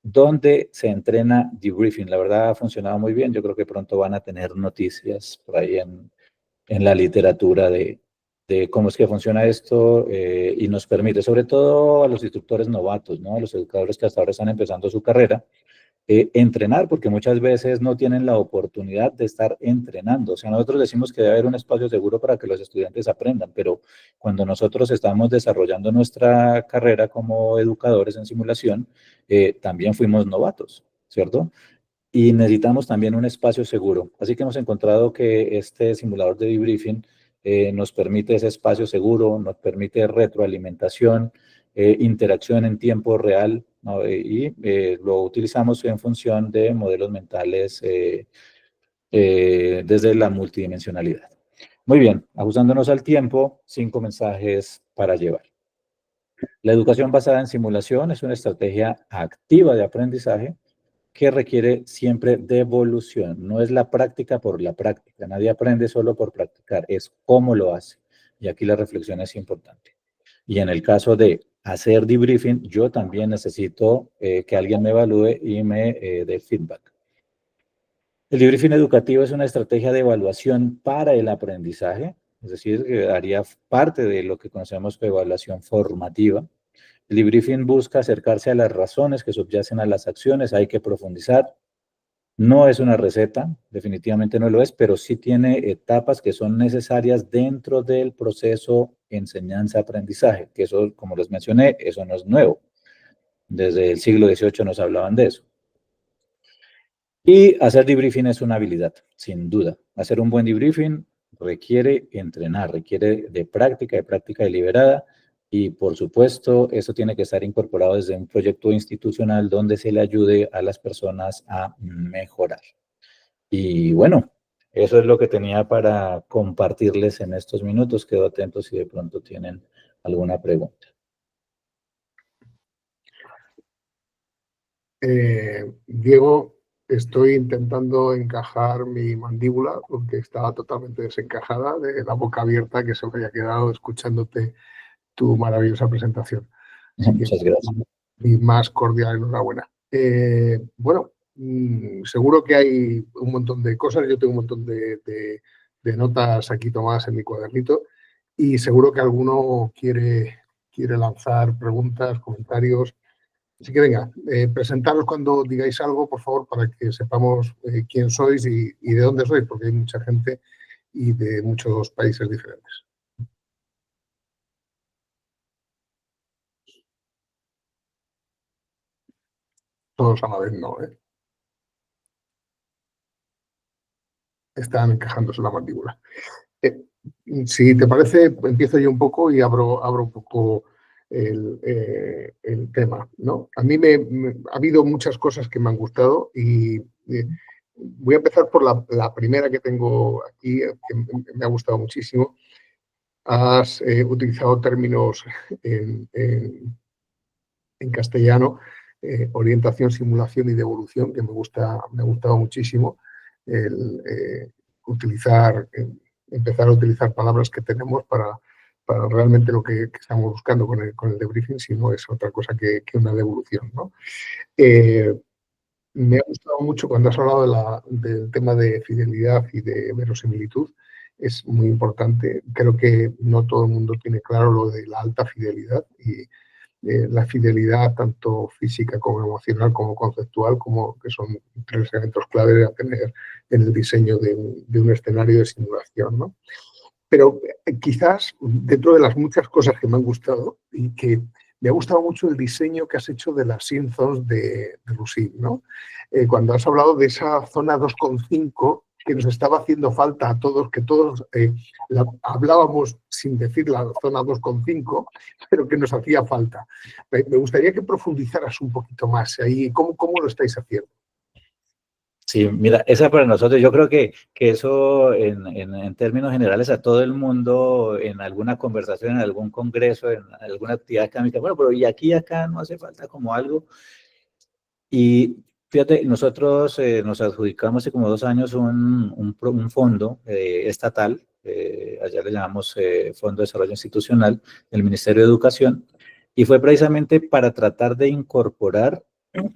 Speaker 1: donde se entrena debriefing. La verdad ha funcionado muy bien. Yo creo que pronto van a tener noticias por ahí en la literatura de cómo es que funciona esto y nos permite, sobre todo a los instructores novatos, ¿no? A los educadores que hasta ahora están empezando su carrera, entrenar, porque muchas veces no tienen la oportunidad de estar entrenando. O sea, nosotros decimos que debe haber un espacio seguro para que los estudiantes aprendan, pero cuando nosotros estamos desarrollando nuestra carrera como educadores en simulación, también fuimos novatos, ¿cierto? Y necesitamos también un espacio seguro. Así que hemos encontrado que este simulador de debriefing nos permite ese espacio seguro, nos permite retroalimentación, interacción en tiempo real, ¿no? Y lo utilizamos en función de modelos mentales desde la multidimensionalidad. Muy bien, ajustándonos al tiempo, 5 mensajes para llevar. La educación basada en simulación es una estrategia activa de aprendizaje que requiere siempre devolución. No es la práctica por la práctica. Nadie aprende solo por practicar, es cómo lo hace. Y aquí la reflexión es importante. Y en el caso de hacer debriefing, yo también necesito que alguien me evalúe y me dé feedback. El debriefing educativo es una estrategia de evaluación para el aprendizaje, es decir, que haría parte de lo que conocemos como evaluación formativa. El debriefing busca acercarse a las razones que subyacen a las acciones, hay que profundizar. No es una receta, definitivamente no lo es, pero sí tiene etapas que son necesarias dentro del proceso enseñanza-aprendizaje, que eso, como les mencioné, eso no es nuevo. Desde el siglo XVIII nos hablaban de eso. Y hacer debriefing es una habilidad, sin duda. Hacer un buen debriefing requiere entrenar, requiere de práctica deliberada y, por supuesto, eso tiene que estar incorporado desde un proyecto institucional donde se le ayude a las personas a mejorar. Y bueno, eso es lo que tenía para compartirles en estos minutos. Quedo atento si de pronto tienen alguna pregunta.
Speaker 2: Diego, estoy intentando encajar mi mandíbula porque estaba totalmente desencajada de la boca abierta que se me había quedado escuchándote tu maravillosa presentación. Así que
Speaker 1: Muchas gracias.
Speaker 2: mi más cordial enhorabuena. Bueno, seguro que hay un montón de cosas, yo tengo un montón de notas aquí tomadas en mi cuadernito y seguro que alguno quiere lanzar preguntas, comentarios. Así que venga, presentaros cuando digáis algo, por favor, para que sepamos quién sois y de dónde sois, porque hay mucha gente y de muchos países diferentes. Todos a la vez no, ¿eh? Están encajándose la mandíbula. Eh, si te parece, empiezo yo un poco y abro un poco el tema, ¿no? A mí ha habido muchas cosas que me han gustado y voy a empezar por la primera que tengo aquí, que me ha gustado muchísimo. Has utilizado términos en, en- en castellano, orientación, simulación y devolución, que me ha gustado muchísimo el utilizar, empezar a utilizar palabras que tenemos para realmente lo que estamos buscando con el debriefing, si no es otra cosa que una devolución, ¿no? Eh, Me ha gustado mucho cuando has hablado del tema de fidelidad y de verosimilitud. Es muy importante. Creo que no todo el mundo tiene claro lo de la alta fidelidad y la fidelidad tanto física como emocional como conceptual, como que son tres elementos clave a tener en el diseño de un escenario de simulación, ¿no? Pero quizás dentro de las muchas cosas que me han gustado y que me ha gustado mucho el diseño que has hecho de las synthos de Lucid, ¿no? Cuando has hablado de esa zona 2,5 que nos estaba haciendo falta a todos, que todos hablábamos sin decir la zona 2,5, pero que nos hacía falta. Me gustaría que profundizaras un poquito más ahí. ¿Cómo lo estáis haciendo?
Speaker 1: Sí, mira, esa para nosotros, yo creo que eso en términos generales a todo el mundo, en alguna conversación, en algún congreso, en alguna actividad académica, bueno, pero y aquí y acá no hace falta como algo. Y fíjate, nosotros nos adjudicamos hace como 2 años un fondo estatal, allá le llamamos Fondo de Desarrollo Institucional del Ministerio de Educación, y fue precisamente para tratar de incorporar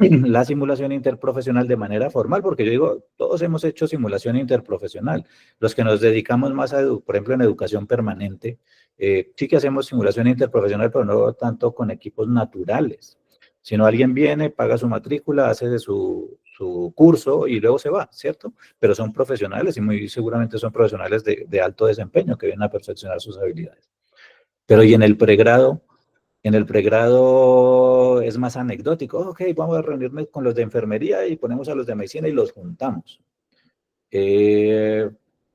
Speaker 1: la simulación interprofesional de manera formal, porque yo digo, todos hemos hecho simulación interprofesional. Los que nos dedicamos más a, por ejemplo, en educación permanente, sí que hacemos simulación interprofesional, pero no tanto con equipos naturales, sino alguien viene, paga su matrícula, hace de su curso y luego se va, ¿cierto? Pero son profesionales y muy seguramente son profesionales de alto desempeño que vienen a perfeccionar sus habilidades. Pero y en el pregrado es más anecdótico. Ok, vamos a reunirnos con los de enfermería y ponemos a los de medicina y los juntamos. Eh,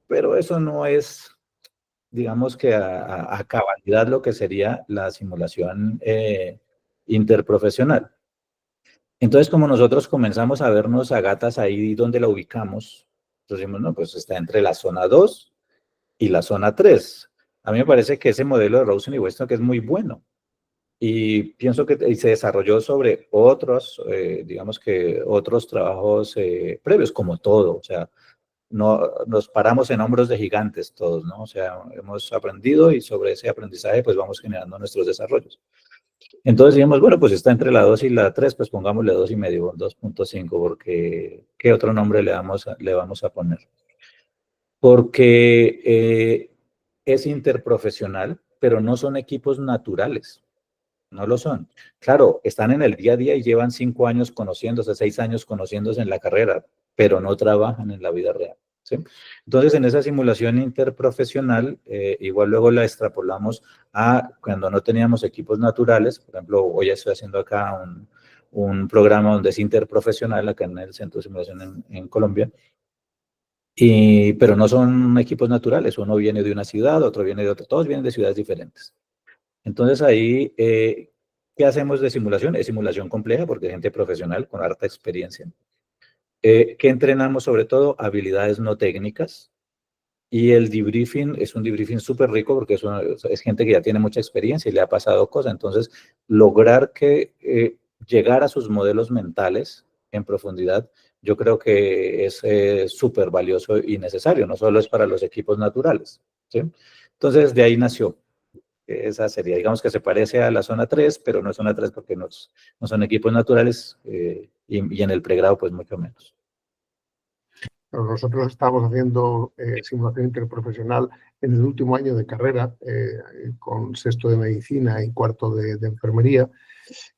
Speaker 1: pero eso no es, digamos que a cabalidad lo que sería la simulación interprofesional. Entonces, como nosotros comenzamos a vernos a gatas ahí donde la ubicamos, entonces dijimos, no, pues está entre la zona 2 y la zona 3. A mí me parece que ese modelo de Rosen y Weston que es muy bueno. Y pienso que se desarrolló sobre otros, digamos que otros trabajos previos, como todo. O sea, no, nos paramos en hombros de gigantes todos, ¿no? O sea, hemos aprendido y sobre ese aprendizaje pues vamos generando nuestros desarrollos. Entonces dijimos, bueno, pues está entre la 2 y la 3, pues pongámosle 2,5, 2,5, porque ¿qué otro nombre le vamos a poner? Porque es interprofesional, pero no son equipos naturales. No lo son. Claro, están en el día a día y llevan 5 años conociéndose, 6 años conociéndose en la carrera, pero no trabajan en la vida real. ¿Sí? Entonces, en esa simulación interprofesional, igual luego la extrapolamos a cuando no teníamos equipos naturales. Por ejemplo, hoy estoy haciendo acá un programa donde es interprofesional, acá en el Centro de Simulación en Colombia, pero no son equipos naturales. Uno viene de una ciudad, otro viene de otra, todos vienen de ciudades diferentes. Entonces ahí, ¿qué hacemos de simulación? Es simulación compleja porque es gente profesional con harta experiencia. ¿Qué entrenamos? Sobre todo habilidades no técnicas. Y el debriefing es un debriefing súper rico porque es gente que ya tiene mucha experiencia y le ha pasado cosas. Entonces, lograr que llegar a sus modelos mentales en profundidad, yo creo que es súper valioso y necesario. No solo es para los equipos naturales. ¿Sí? Entonces, de ahí nació. Esa sería, digamos que se parece a la zona 3, pero no es zona 3 porque no son equipos naturales y en el pregrado pues mucho menos.
Speaker 2: Pero nosotros estábamos haciendo simulación interprofesional en el último año de carrera, con sexto de medicina y cuarto de enfermería.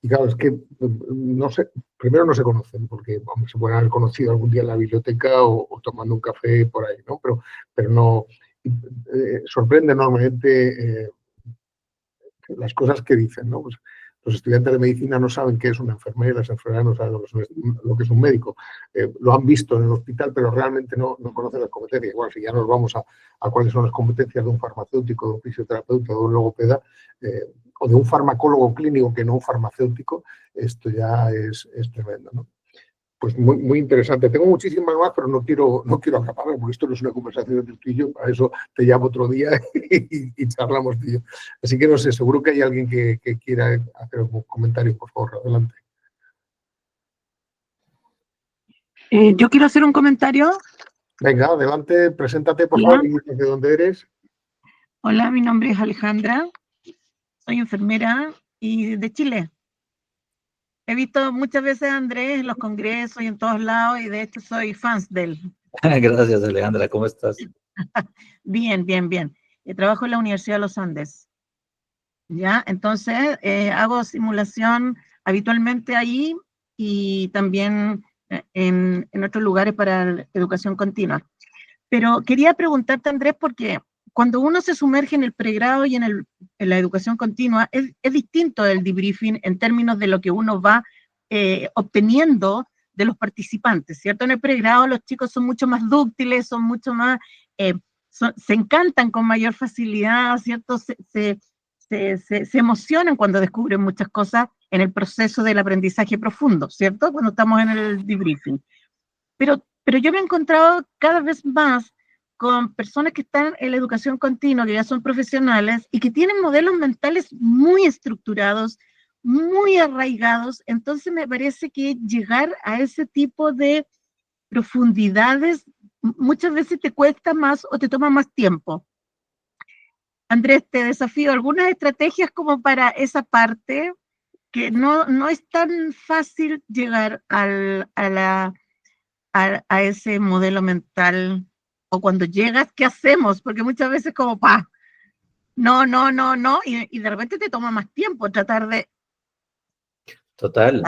Speaker 2: Y claro, es que no sé, primero no se conocen, porque vamos, se pueden haber conocido algún día en la biblioteca o tomando un café por ahí, ¿no? Pero no, sorprende enormemente las cosas que dicen, ¿no? Pues los estudiantes de medicina no saben qué es una enfermera, las enfermeras no saben lo que es un médico. Lo han visto en el hospital, pero realmente no conocen las competencias. Bueno, si ya nos vamos a cuáles son las competencias de un farmacéutico, de un fisioterapeuta, de un logopeda, o de un farmacólogo clínico que no un farmacéutico, esto ya es tremendo, ¿no? Pues muy interesante. Tengo muchísimas más, pero no quiero acaparar, porque esto no es una conversación entre tú y yo. Para eso te llamo otro día y charlamos tú y yo. Así que no sé, seguro que hay alguien que quiera hacer algún comentario, por favor, adelante.
Speaker 3: Yo quiero hacer un comentario.
Speaker 2: Venga, adelante, preséntate, por
Speaker 3: Hola.
Speaker 2: favor, y dices de dónde eres.
Speaker 3: Hola, mi nombre es Alejandra, soy enfermera y de Chile. He visto muchas veces a Andrés en los congresos y en todos lados, y de hecho soy fans de él.
Speaker 1: Gracias, Alejandra, ¿cómo estás?
Speaker 3: Bien, bien, bien. Trabajo en la Universidad de los Andes. ¿Ya? Entonces, hago simulación habitualmente ahí y también en otros lugares para educación continua. Pero quería preguntarte, Andrés, porque cuando uno se sumerge en el pregrado y en la educación continua, es distinto del debriefing en términos de lo que uno va obteniendo de los participantes, ¿cierto? En el pregrado los chicos son mucho más dúctiles, son mucho más, se encantan con mayor facilidad, ¿cierto? Se emocionan cuando descubren muchas cosas en el proceso del aprendizaje profundo, ¿cierto? Cuando estamos en el debriefing. Pero yo me he encontrado cada vez más con personas que están en la educación continua, que ya son profesionales y que tienen modelos mentales muy estructurados, muy arraigados. Entonces me parece que llegar a ese tipo de profundidades muchas veces te cuesta más o te toma más tiempo. Andrés, te desafío algunas estrategias como para esa parte, que no es tan fácil llegar a ese modelo mental, o cuando llegas, ¿qué hacemos? Porque muchas veces como, no, y de repente te toma más tiempo tratar de...
Speaker 1: Total.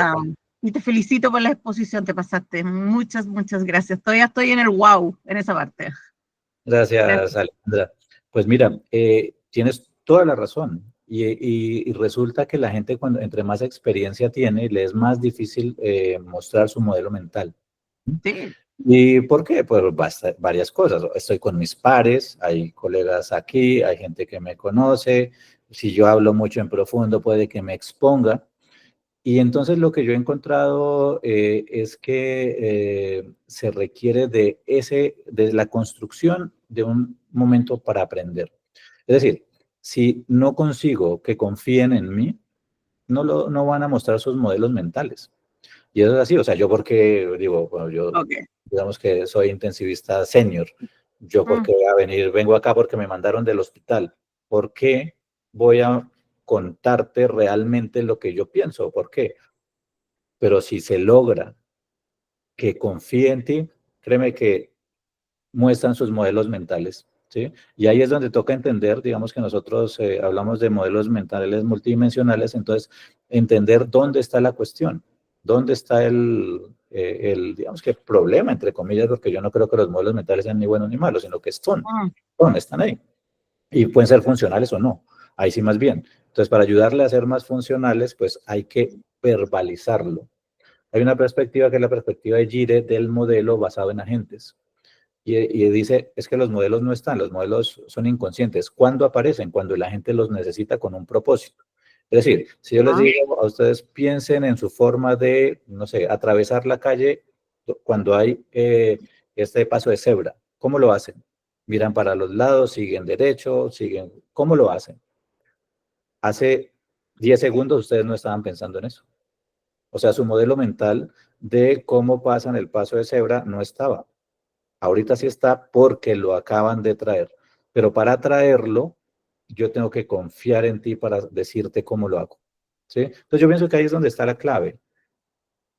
Speaker 3: Y te felicito por la exposición, te pasaste. Muchas gracias. Todavía estoy en el wow, en esa parte.
Speaker 1: Gracias, Alejandra. Pues mira, tienes toda la razón. Y resulta que la gente, cuando entre más experiencia tiene, le es más difícil mostrar su modelo mental.
Speaker 3: Sí.
Speaker 1: ¿Y por qué? Pues varias cosas. Estoy con mis pares, hay colegas aquí, hay gente que me conoce. Si yo hablo mucho en profundo, puede que me exponga. Y entonces lo que yo he encontrado es que se requiere de la construcción de un momento para aprender. Es decir, si no consigo que confíen en mí, no van a mostrar sus modelos mentales. Y eso es así, o sea, yo porque digo, bueno, yo digamos que soy intensivista senior, yo porque voy a venir, vengo acá porque me mandaron del hospital, ¿por qué voy a contarte realmente lo que yo pienso? ¿Por qué? Pero si se logra que confíe en ti, créeme que muestran sus modelos mentales, ¿sí? Y ahí es donde toca entender, digamos que nosotros hablamos de modelos mentales multidimensionales, entonces entender dónde está la cuestión, dónde está digamos que problema, entre comillas, porque yo no creo que los modelos mentales sean ni buenos ni malos, sino que están ahí. Y pueden ser funcionales o no, ahí sí más bien. Entonces, para ayudarle a ser más funcionales, pues hay que verbalizarlo. Hay una perspectiva que es la perspectiva de Gire del modelo basado en agentes. Y dice, es que los modelos no están, los modelos son inconscientes. ¿Cuándo aparecen? Cuando la gente los necesita con un propósito. Es decir, si yo les digo a ustedes, piensen en su forma de, no sé, atravesar la calle cuando hay este paso de cebra. ¿Cómo lo hacen? Miran para los lados, siguen derecho, siguen... ¿Cómo lo hacen? Hace 10 segundos ustedes no estaban pensando en eso. O sea, su modelo mental de cómo pasan el paso de cebra no estaba. Ahorita sí está porque lo acaban de traer. Pero para traerlo, yo tengo que confiar en ti para decirte cómo lo hago. ¿Sí? Entonces yo pienso que ahí es donde está la clave.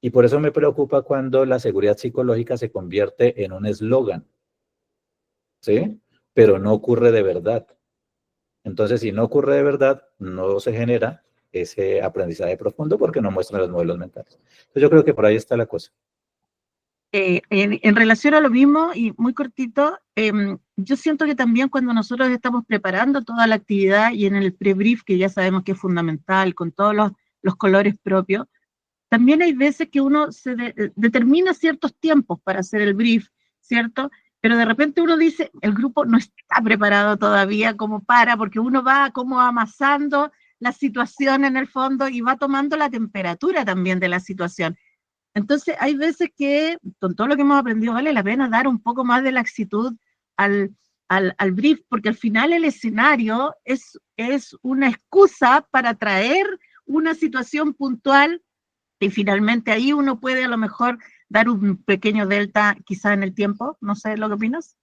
Speaker 1: Y por eso me preocupa cuando la seguridad psicológica se convierte en un eslogan, ¿sí? Pero no ocurre de verdad. Entonces, si no ocurre de verdad, no se genera ese aprendizaje profundo porque no muestran los modelos mentales. Entonces, yo creo que por ahí está la cosa.
Speaker 3: En relación a lo mismo, y muy cortito, yo siento que también cuando nosotros estamos preparando toda la actividad y en el pre-brief, que ya sabemos que es fundamental, con todos los colores propios, también hay veces que uno determina ciertos tiempos para hacer el brief, ¿cierto? Pero de repente uno dice, el grupo no está preparado todavía como porque uno va como amasando la situación en el fondo y va tomando la temperatura también de la situación. Entonces, hay veces que, con todo lo que hemos aprendido, vale la pena dar un poco más de laxitud al brief, porque al final el escenario es una excusa para traer una situación puntual y finalmente ahí uno puede a lo mejor dar un pequeño delta quizá en el tiempo. No sé, ¿lo que opinas?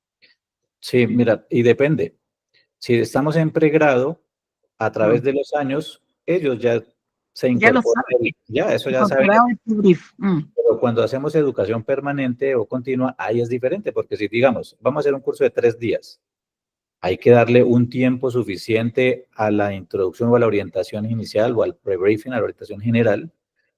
Speaker 1: Sí, mira, y depende. Si estamos en pregrado, a través de los años, ellos ya se
Speaker 3: Ya lo
Speaker 1: incorporan,
Speaker 3: saben,
Speaker 1: ya eso ya saben.
Speaker 3: incorporado en tu brief.
Speaker 1: Pero cuando hacemos educación permanente o continua, ahí es diferente, porque si digamos, vamos a hacer un curso de 3 días, hay que darle un tiempo suficiente a la introducción o a la orientación inicial o al pre-briefing, a la orientación general,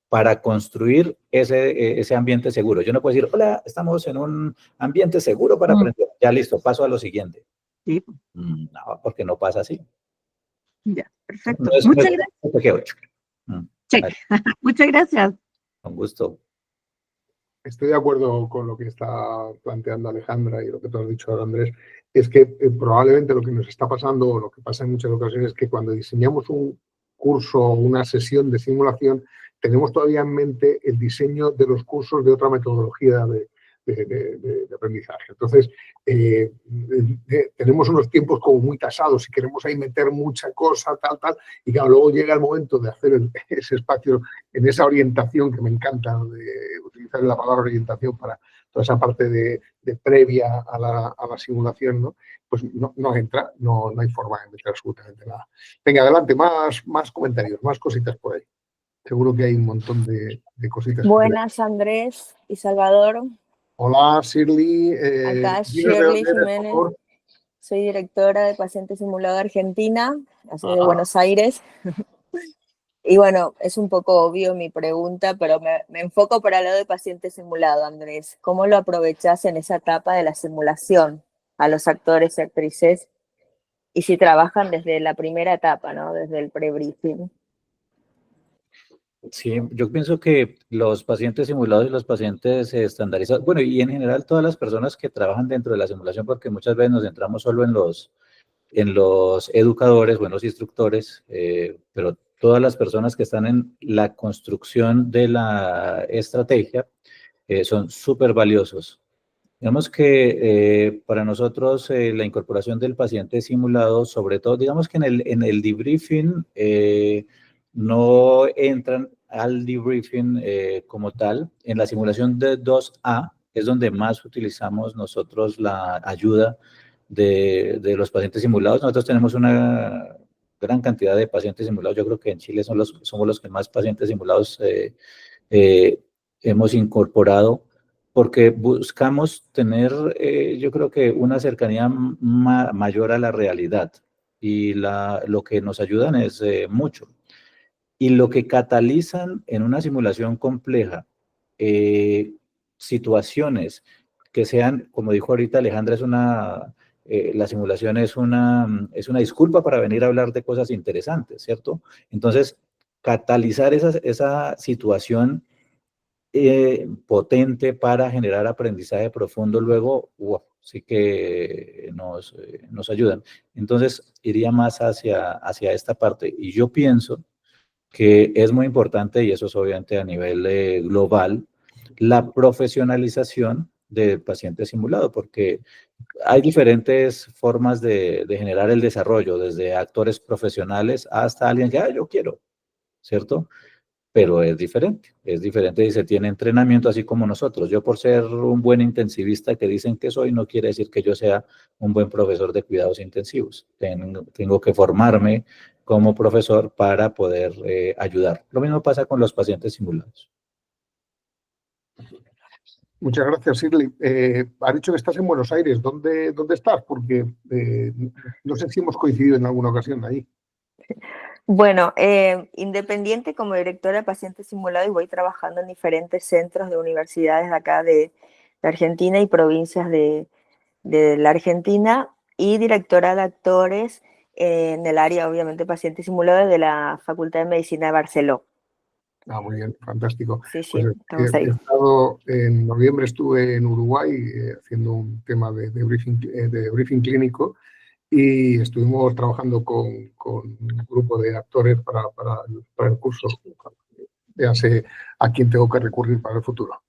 Speaker 1: para construir ese ambiente seguro. Yo no puedo decir, hola, estamos en un ambiente seguro para aprender. Ya listo, paso a lo siguiente.
Speaker 3: Sí.
Speaker 1: No, porque no pasa así.
Speaker 3: Ya, perfecto.
Speaker 1: No es,
Speaker 3: Muchas gracias. Sí. Muchas gracias.
Speaker 1: Con gusto.
Speaker 2: Estoy de acuerdo con lo que está planteando Alejandra y lo que tú has dicho ahora, Andrés. Es que probablemente lo que nos está pasando, o lo que pasa en muchas ocasiones, es que cuando diseñamos un curso o una sesión de simulación, tenemos todavía en mente el diseño de los cursos de otra metodología de aprendizaje. Entonces, tenemos unos tiempos como muy tasados y queremos ahí meter mucha cosa, tal, y claro, luego llega el momento de hacer ese espacio en esa orientación que me encanta, de utilizar la palabra orientación para toda esa parte de previa a la simulación, ¿no? Pues no entra, no hay forma de meter absolutamente nada. Venga, adelante, más comentarios, más cositas por ahí. Seguro que hay un montón de cositas.
Speaker 4: Buenas, Andrés y Salvador.
Speaker 2: Hola, Shirley.
Speaker 4: Acá Shirley Jiménez. Soy directora de Paciente Simulado Argentina, soy de Buenos Aires. Y bueno, es un poco obvio mi pregunta, pero me enfoco para el lado de Paciente Simulado, Andrés. ¿Cómo lo aprovechás en esa etapa de la simulación a los actores y actrices? Y si trabajan desde la primera etapa, ¿no? Desde el pre-briefing.
Speaker 1: Sí, yo pienso que los pacientes simulados y los pacientes estandarizados, bueno, y en general todas las personas que trabajan dentro de la simulación, porque muchas veces nos centramos solo en los educadores o en los instructores, pero todas las personas que están en la construcción de la estrategia son súper valiosos. Digamos que para nosotros la incorporación del paciente simulado, sobre todo, digamos que en el debriefing no entran al debriefing como tal. En la simulación de 2A es donde más utilizamos nosotros la ayuda de los pacientes simulados. Nosotros tenemos una gran cantidad de pacientes simulados. Yo creo que en Chile somos los que más pacientes simulados hemos incorporado, porque buscamos tener, yo creo que una cercanía mayor a la realidad, y lo que nos ayudan es mucho. Y lo que catalizan en una simulación compleja, situaciones que sean, como dijo ahorita Alejandra, la simulación es una disculpa para venir a hablar de cosas interesantes, ¿cierto? Entonces, catalizar esa situación potente para generar aprendizaje profundo luego, sí que nos ayudan. Entonces, iría más hacia esta parte. Y yo pienso que es muy importante, y eso es obviamente a nivel global, la profesionalización del paciente simulado, porque hay diferentes formas de generar el desarrollo, desde actores profesionales hasta alguien que, yo quiero, ¿cierto? Pero es diferente y se tiene entrenamiento así como nosotros. Yo por ser un buen intensivista que dicen que soy, no quiere decir que yo sea un buen profesor de cuidados intensivos. Tengo que formarme como profesor para poder ayudar. Lo mismo pasa con los pacientes simulados.
Speaker 2: Muchas gracias, Shirley. Has dicho que estás en Buenos Aires. ¿Dónde estás? Porque no sé si hemos coincidido en alguna ocasión ahí.
Speaker 4: Bueno, independiente como directora de pacientes simulados, y voy trabajando en diferentes centros de universidades de acá de Argentina y provincias de la Argentina, y directora de actores en el área, obviamente, pacientes simulados de la Facultad de Medicina de Barcelona.
Speaker 2: Ah, muy bien, fantástico.
Speaker 4: Sí, sí,
Speaker 2: Pues
Speaker 4: estamos ahí.
Speaker 2: en noviembre estuve en Uruguay haciendo un tema de briefing clínico, y estuvimos trabajando con un grupo de actores para el curso. Ya sé a quién tengo que recurrir para el futuro.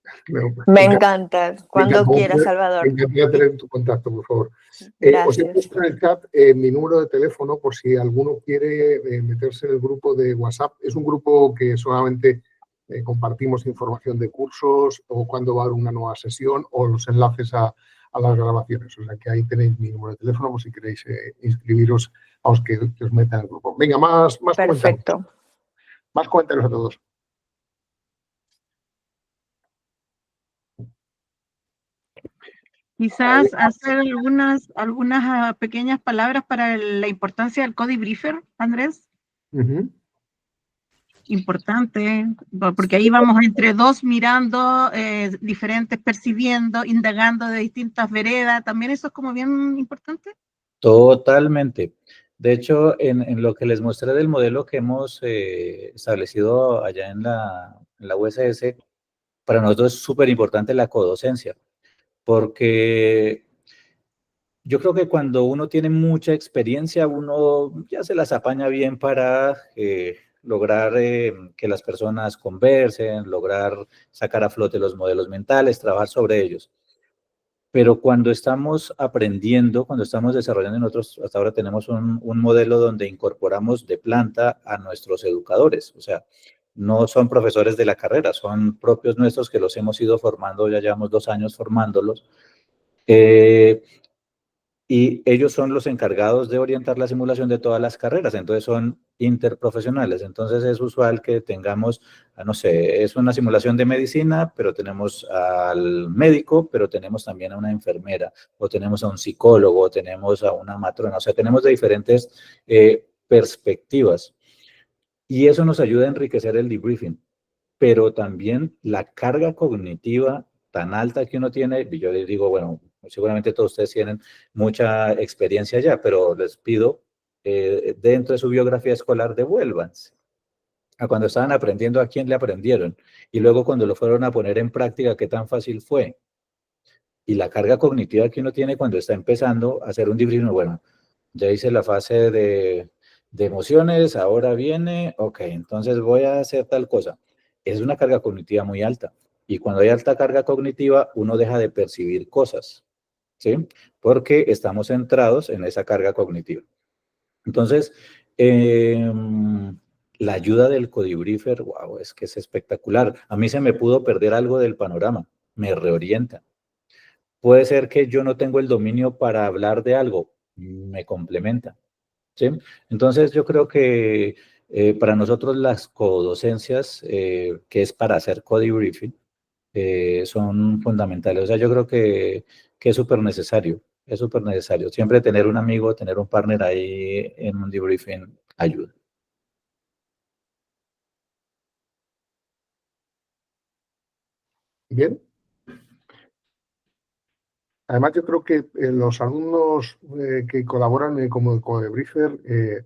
Speaker 4: Me encanta. Cuando quieras, Salvador.
Speaker 2: Me encantaría tener tu contacto, por favor. Os he
Speaker 4: Gracias.
Speaker 2: puesto en el chat mi número de teléfono por si alguno quiere meterse en el grupo de WhatsApp. Es un grupo que solamente compartimos información de cursos o cuando va a haber una nueva sesión o los enlaces a las grabaciones. O sea que ahí tenéis mi número de teléfono por si queréis inscribiros a los que os metan en el grupo. Venga, más
Speaker 4: Perfecto.
Speaker 2: comentarios. Más comentarios a todos.
Speaker 3: Quizás hacer algunas pequeñas palabras para la importancia del Codebriefer, Andrés. Importante, porque ahí vamos entre dos mirando, diferentes, percibiendo, indagando de distintas veredas. También eso es como bien importante.
Speaker 1: Totalmente. De hecho, en lo que les mostré del modelo que hemos establecido allá en la USS, para nosotros es súper importante la codocencia, porque yo creo que cuando uno tiene mucha experiencia, uno ya se las apaña bien para lograr que las personas conversen, lograr sacar a flote los modelos mentales, trabajar sobre ellos. Pero cuando estamos aprendiendo, cuando estamos desarrollando, nosotros hasta ahora tenemos un modelo donde incorporamos de planta a nuestros educadores. O sea, no son profesores de la carrera, son propios nuestros que los hemos ido formando, ya llevamos 2 años formándolos. Y ellos son los encargados de orientar la simulación de todas las carreras, entonces son interprofesionales. Entonces es usual que tengamos, no sé, es una simulación de medicina, pero tenemos al médico, pero tenemos también a una enfermera, o tenemos a un psicólogo, o tenemos a una matrona, o sea, tenemos de diferentes perspectivas. Y eso nos ayuda a enriquecer el debriefing, pero también la carga cognitiva tan alta que uno tiene, y yo les digo, bueno, seguramente todos ustedes tienen mucha experiencia ya, pero les pido, dentro de su biografía escolar, devuélvanse a cuando estaban aprendiendo, a quién le aprendieron, y luego cuando lo fueron a poner en práctica, qué tan fácil fue. Y la carga cognitiva que uno tiene cuando está empezando a hacer un debriefing, bueno, ya hice la fase de emociones, ahora viene, ok, entonces voy a hacer tal cosa. Es una carga cognitiva muy alta. Y cuando hay alta carga cognitiva, uno deja de percibir cosas, ¿sí? Porque estamos centrados en esa carga cognitiva. Entonces, la ayuda del Codebriefer, wow, es que es espectacular. A mí se me pudo perder algo del panorama, me reorienta. Puede ser que yo no tengo el dominio para hablar de algo, me complementa, ¿sí? Entonces yo creo que para nosotros las codocencias, que es para hacer Codebriefing, son fundamentales. O sea, yo creo que es súper necesario, es súper necesario. Siempre tener un amigo, tener un partner ahí en un debriefing ayuda.
Speaker 2: Bien. Además, yo creo que los alumnos que colaboran como Codebriefer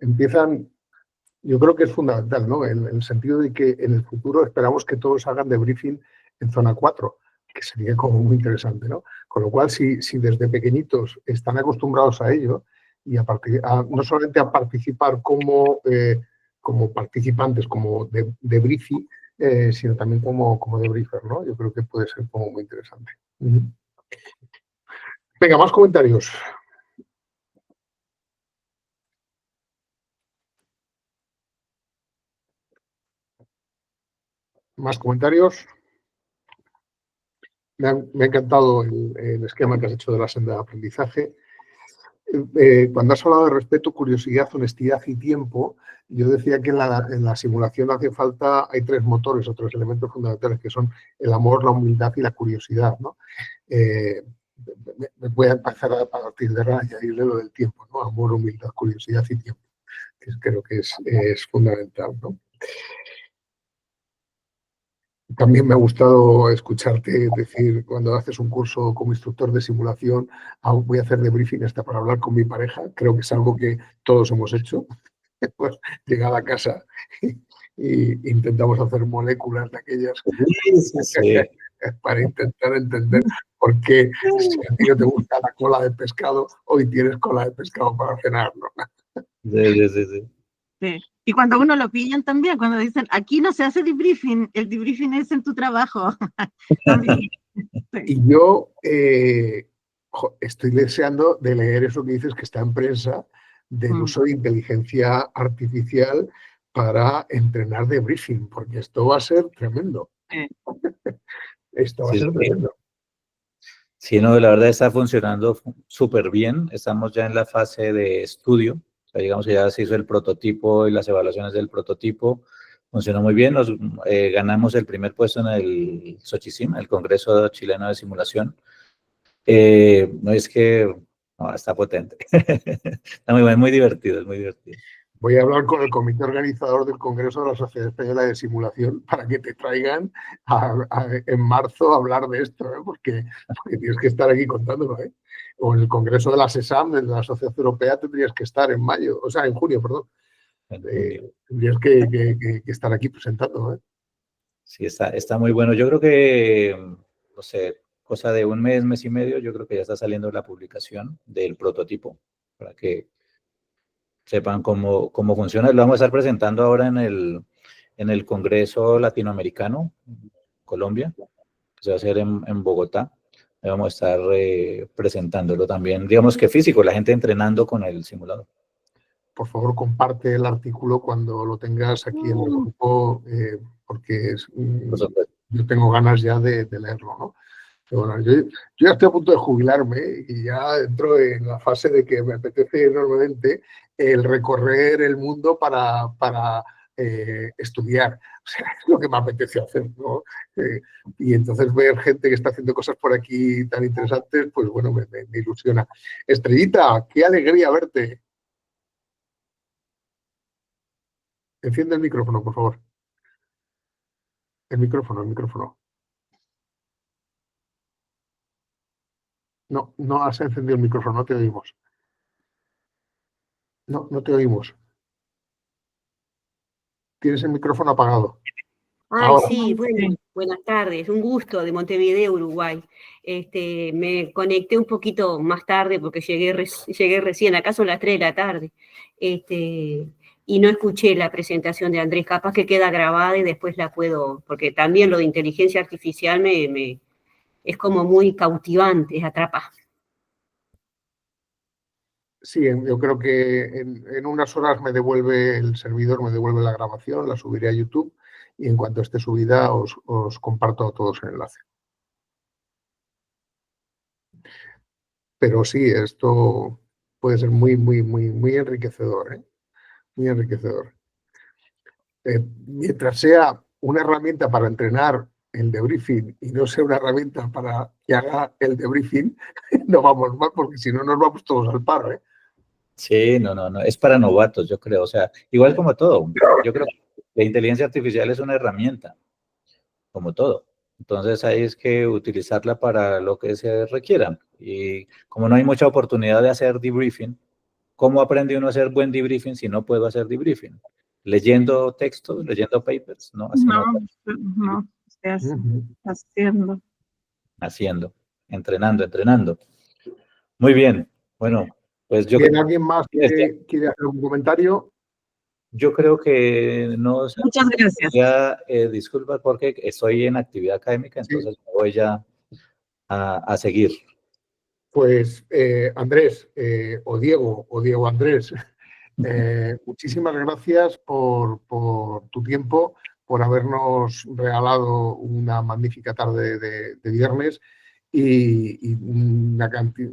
Speaker 2: empiezan, yo creo que es fundamental, ¿no? En el sentido de que en el futuro esperamos que todos hagan debriefing en zona 4, que sería como muy interesante, ¿no? Con lo cual, si desde pequeñitos están acostumbrados a ello y no solamente a participar como participantes, como debriefing, sino también como debriefer, ¿no? Yo creo que puede ser como muy interesante. Venga, más comentarios. Más comentarios. Me ha encantado el esquema que has hecho de la senda de aprendizaje. Cuando has hablado de respeto, curiosidad, honestidad y tiempo, yo decía que en la simulación hace falta, hay 3 motores o 3 elementos fundamentales que son el amor, la humildad y la curiosidad, ¿no? Me voy a empezar a partir de ahora y añadirle lo del tiempo, ¿no? Amor, humildad, curiosidad y tiempo, que creo que es fundamental, ¿no? También me ha gustado escucharte decir, cuando haces un curso como instructor de simulación, voy a hacer debriefing hasta para hablar con mi pareja. Creo que es algo que todos hemos hecho. Pues llegar a casa y intentamos hacer moléculas de aquellas para intentar entender por qué, si a ti no te gusta la cola de pescado, hoy tienes cola de pescado para cenar, ¿no?
Speaker 3: Sí. Y cuando uno lo pillan también, cuando dicen, aquí no se hace debriefing, el debriefing es en tu trabajo. Sí.
Speaker 2: Y yo estoy deseando de leer eso que dices que está en prensa, del uso de inteligencia artificial para entrenar debriefing, porque esto va a ser tremendo. Esto va a ser tremendo.
Speaker 1: Sí, no, la verdad está funcionando súper bien. Estamos ya en la fase de estudio. O sea, digamos que ya se hizo el prototipo y las evaluaciones del prototipo. Funcionó muy bien. Nos ganamos el primer puesto en el Xochicim, el Congreso Chileno de Simulación. No es que no, está potente. Está muy bueno, muy divertido, es muy divertido.
Speaker 2: Voy a hablar con el comité organizador del Congreso de la Sociedad Española de Simulación para que te traigan en marzo a hablar de esto, ¿eh? Porque tienes que estar aquí contándolo, ¿eh? O en el Congreso de la SESAM, de la Sociedad Europea, tendrías que estar en mayo, o sea, en junio, perdón. Tendrías que estar aquí presentando, ¿eh?
Speaker 1: Sí, está muy bueno. Yo creo que, no sé, cosa de un mes, mes y medio, yo creo que ya está saliendo la publicación del prototipo para que sepan cómo funciona. Lo vamos a estar presentando ahora en el Congreso Latinoamericano, Colombia, que se va a hacer en Bogotá. Ahí vamos a estar presentándolo también, digamos que físico, la gente entrenando con el simulador.
Speaker 2: Por favor, comparte el artículo cuando lo tengas aquí en el grupo, porque yo tengo ganas ya de leerlo, ¿no? Pero bueno, yo ya estoy a punto de jubilarme y ya entro en la fase de que me apetece enormemente el recorrer el mundo para estudiar. O sea, es lo que me apetece hacer, ¿no? Y entonces ver gente que está haciendo cosas por aquí tan interesantes, pues bueno, me ilusiona. Estrellita, qué alegría verte. Enciende el micrófono, por favor. El micrófono. No has encendido el micrófono, no te oímos. No te oímos. Tienes el micrófono apagado.
Speaker 5: Ahora. Sí, bueno, buenas tardes, un gusto de Montevideo, Uruguay. Me conecté un poquito más tarde porque llegué recién, acá son las 3 de la tarde, y no escuché la presentación de Andrés, capaz que queda grabada y después la puedo, porque también lo de inteligencia artificial es como muy cautivante, atrapa.
Speaker 2: Sí, yo creo que en unas horas me devuelve el servidor, me devuelve la grabación, la subiré a YouTube y en cuanto esté subida os comparto a todos el enlace. Pero sí, esto puede ser muy enriquecedor, ¿eh? Muy enriquecedor. Mientras sea una herramienta para entrenar el debriefing y no sea una herramienta para que haga el debriefing, no vamos mal, porque si no nos vamos todos al paro, ¿eh?
Speaker 1: Sí, no, es para novatos, yo creo, o sea, igual como todo, yo creo que la inteligencia artificial es una herramienta, como todo, entonces hay es que utilizarla para lo que se requiera, y como no hay mucha oportunidad de hacer debriefing, ¿cómo aprende uno a hacer buen debriefing si no puedo hacer debriefing? ¿Leyendo textos, leyendo papers? No, así
Speaker 3: no,
Speaker 1: haciendo, entrenando. Muy bien, bueno, pues yo
Speaker 2: ¿Tiene alguien más que quiere hacer un comentario?
Speaker 1: Yo creo que no.
Speaker 3: Muchas gracias.
Speaker 1: Disculpa porque estoy en actividad académica, entonces sí. Me voy ya a seguir.
Speaker 2: Pues Andrés, o Diego Andrés, muchísimas gracias por tu tiempo, por habernos regalado una magnífica tarde de viernes y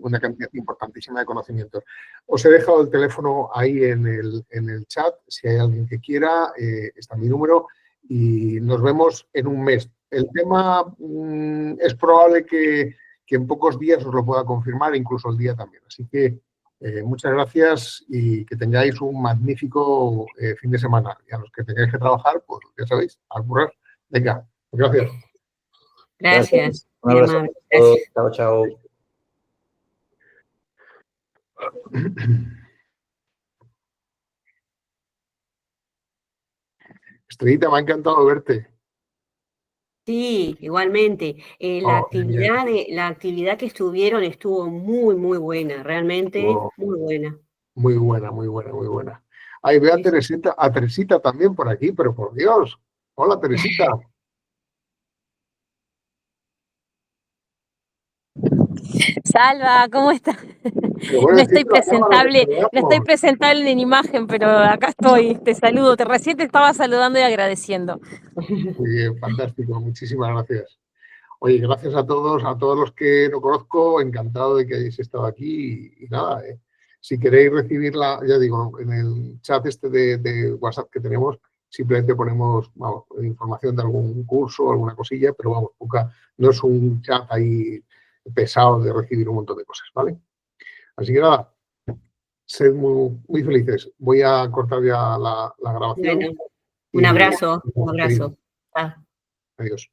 Speaker 2: una cantidad importantísima de conocimientos. Os he dejado el teléfono ahí en el chat, si hay alguien que quiera, está mi número y nos vemos en un mes. El tema es probable que en pocos días os lo pueda confirmar, incluso el día también. Así que muchas gracias y que tengáis un magnífico fin de semana. Y a los que tengáis que trabajar, pues ya sabéis, a currar. Venga, gracias.
Speaker 5: Gracias.
Speaker 1: Un abrazo a todos. Chao, chao.
Speaker 2: Estrellita, me ha encantado verte.
Speaker 5: Sí, igualmente. La actividad que estuvieron estuvo muy, muy buena, realmente muy buena.
Speaker 2: Muy buena, muy buena, muy buena. Ahí veo a Teresita también por aquí, pero por Dios. Hola, Teresita.
Speaker 6: Salva, ¿cómo estás? No estoy presentable en imagen, pero acá estoy, te saludo. Recién te estaba saludando y agradeciendo.
Speaker 2: Muy bien, fantástico, muchísimas gracias. Oye, gracias a todos los que no conozco, encantado de que hayáis estado aquí y nada, si queréis recibirla, ya digo, en el chat este de WhatsApp que tenemos, simplemente ponemos información de algún curso, alguna cosilla, pero vamos, no es un chat ahí pesado de recibir un montón de cosas, ¿vale? Así que nada, sed muy, muy felices. Voy a cortar ya la grabación.
Speaker 5: Bueno, un abrazo.
Speaker 2: Adiós.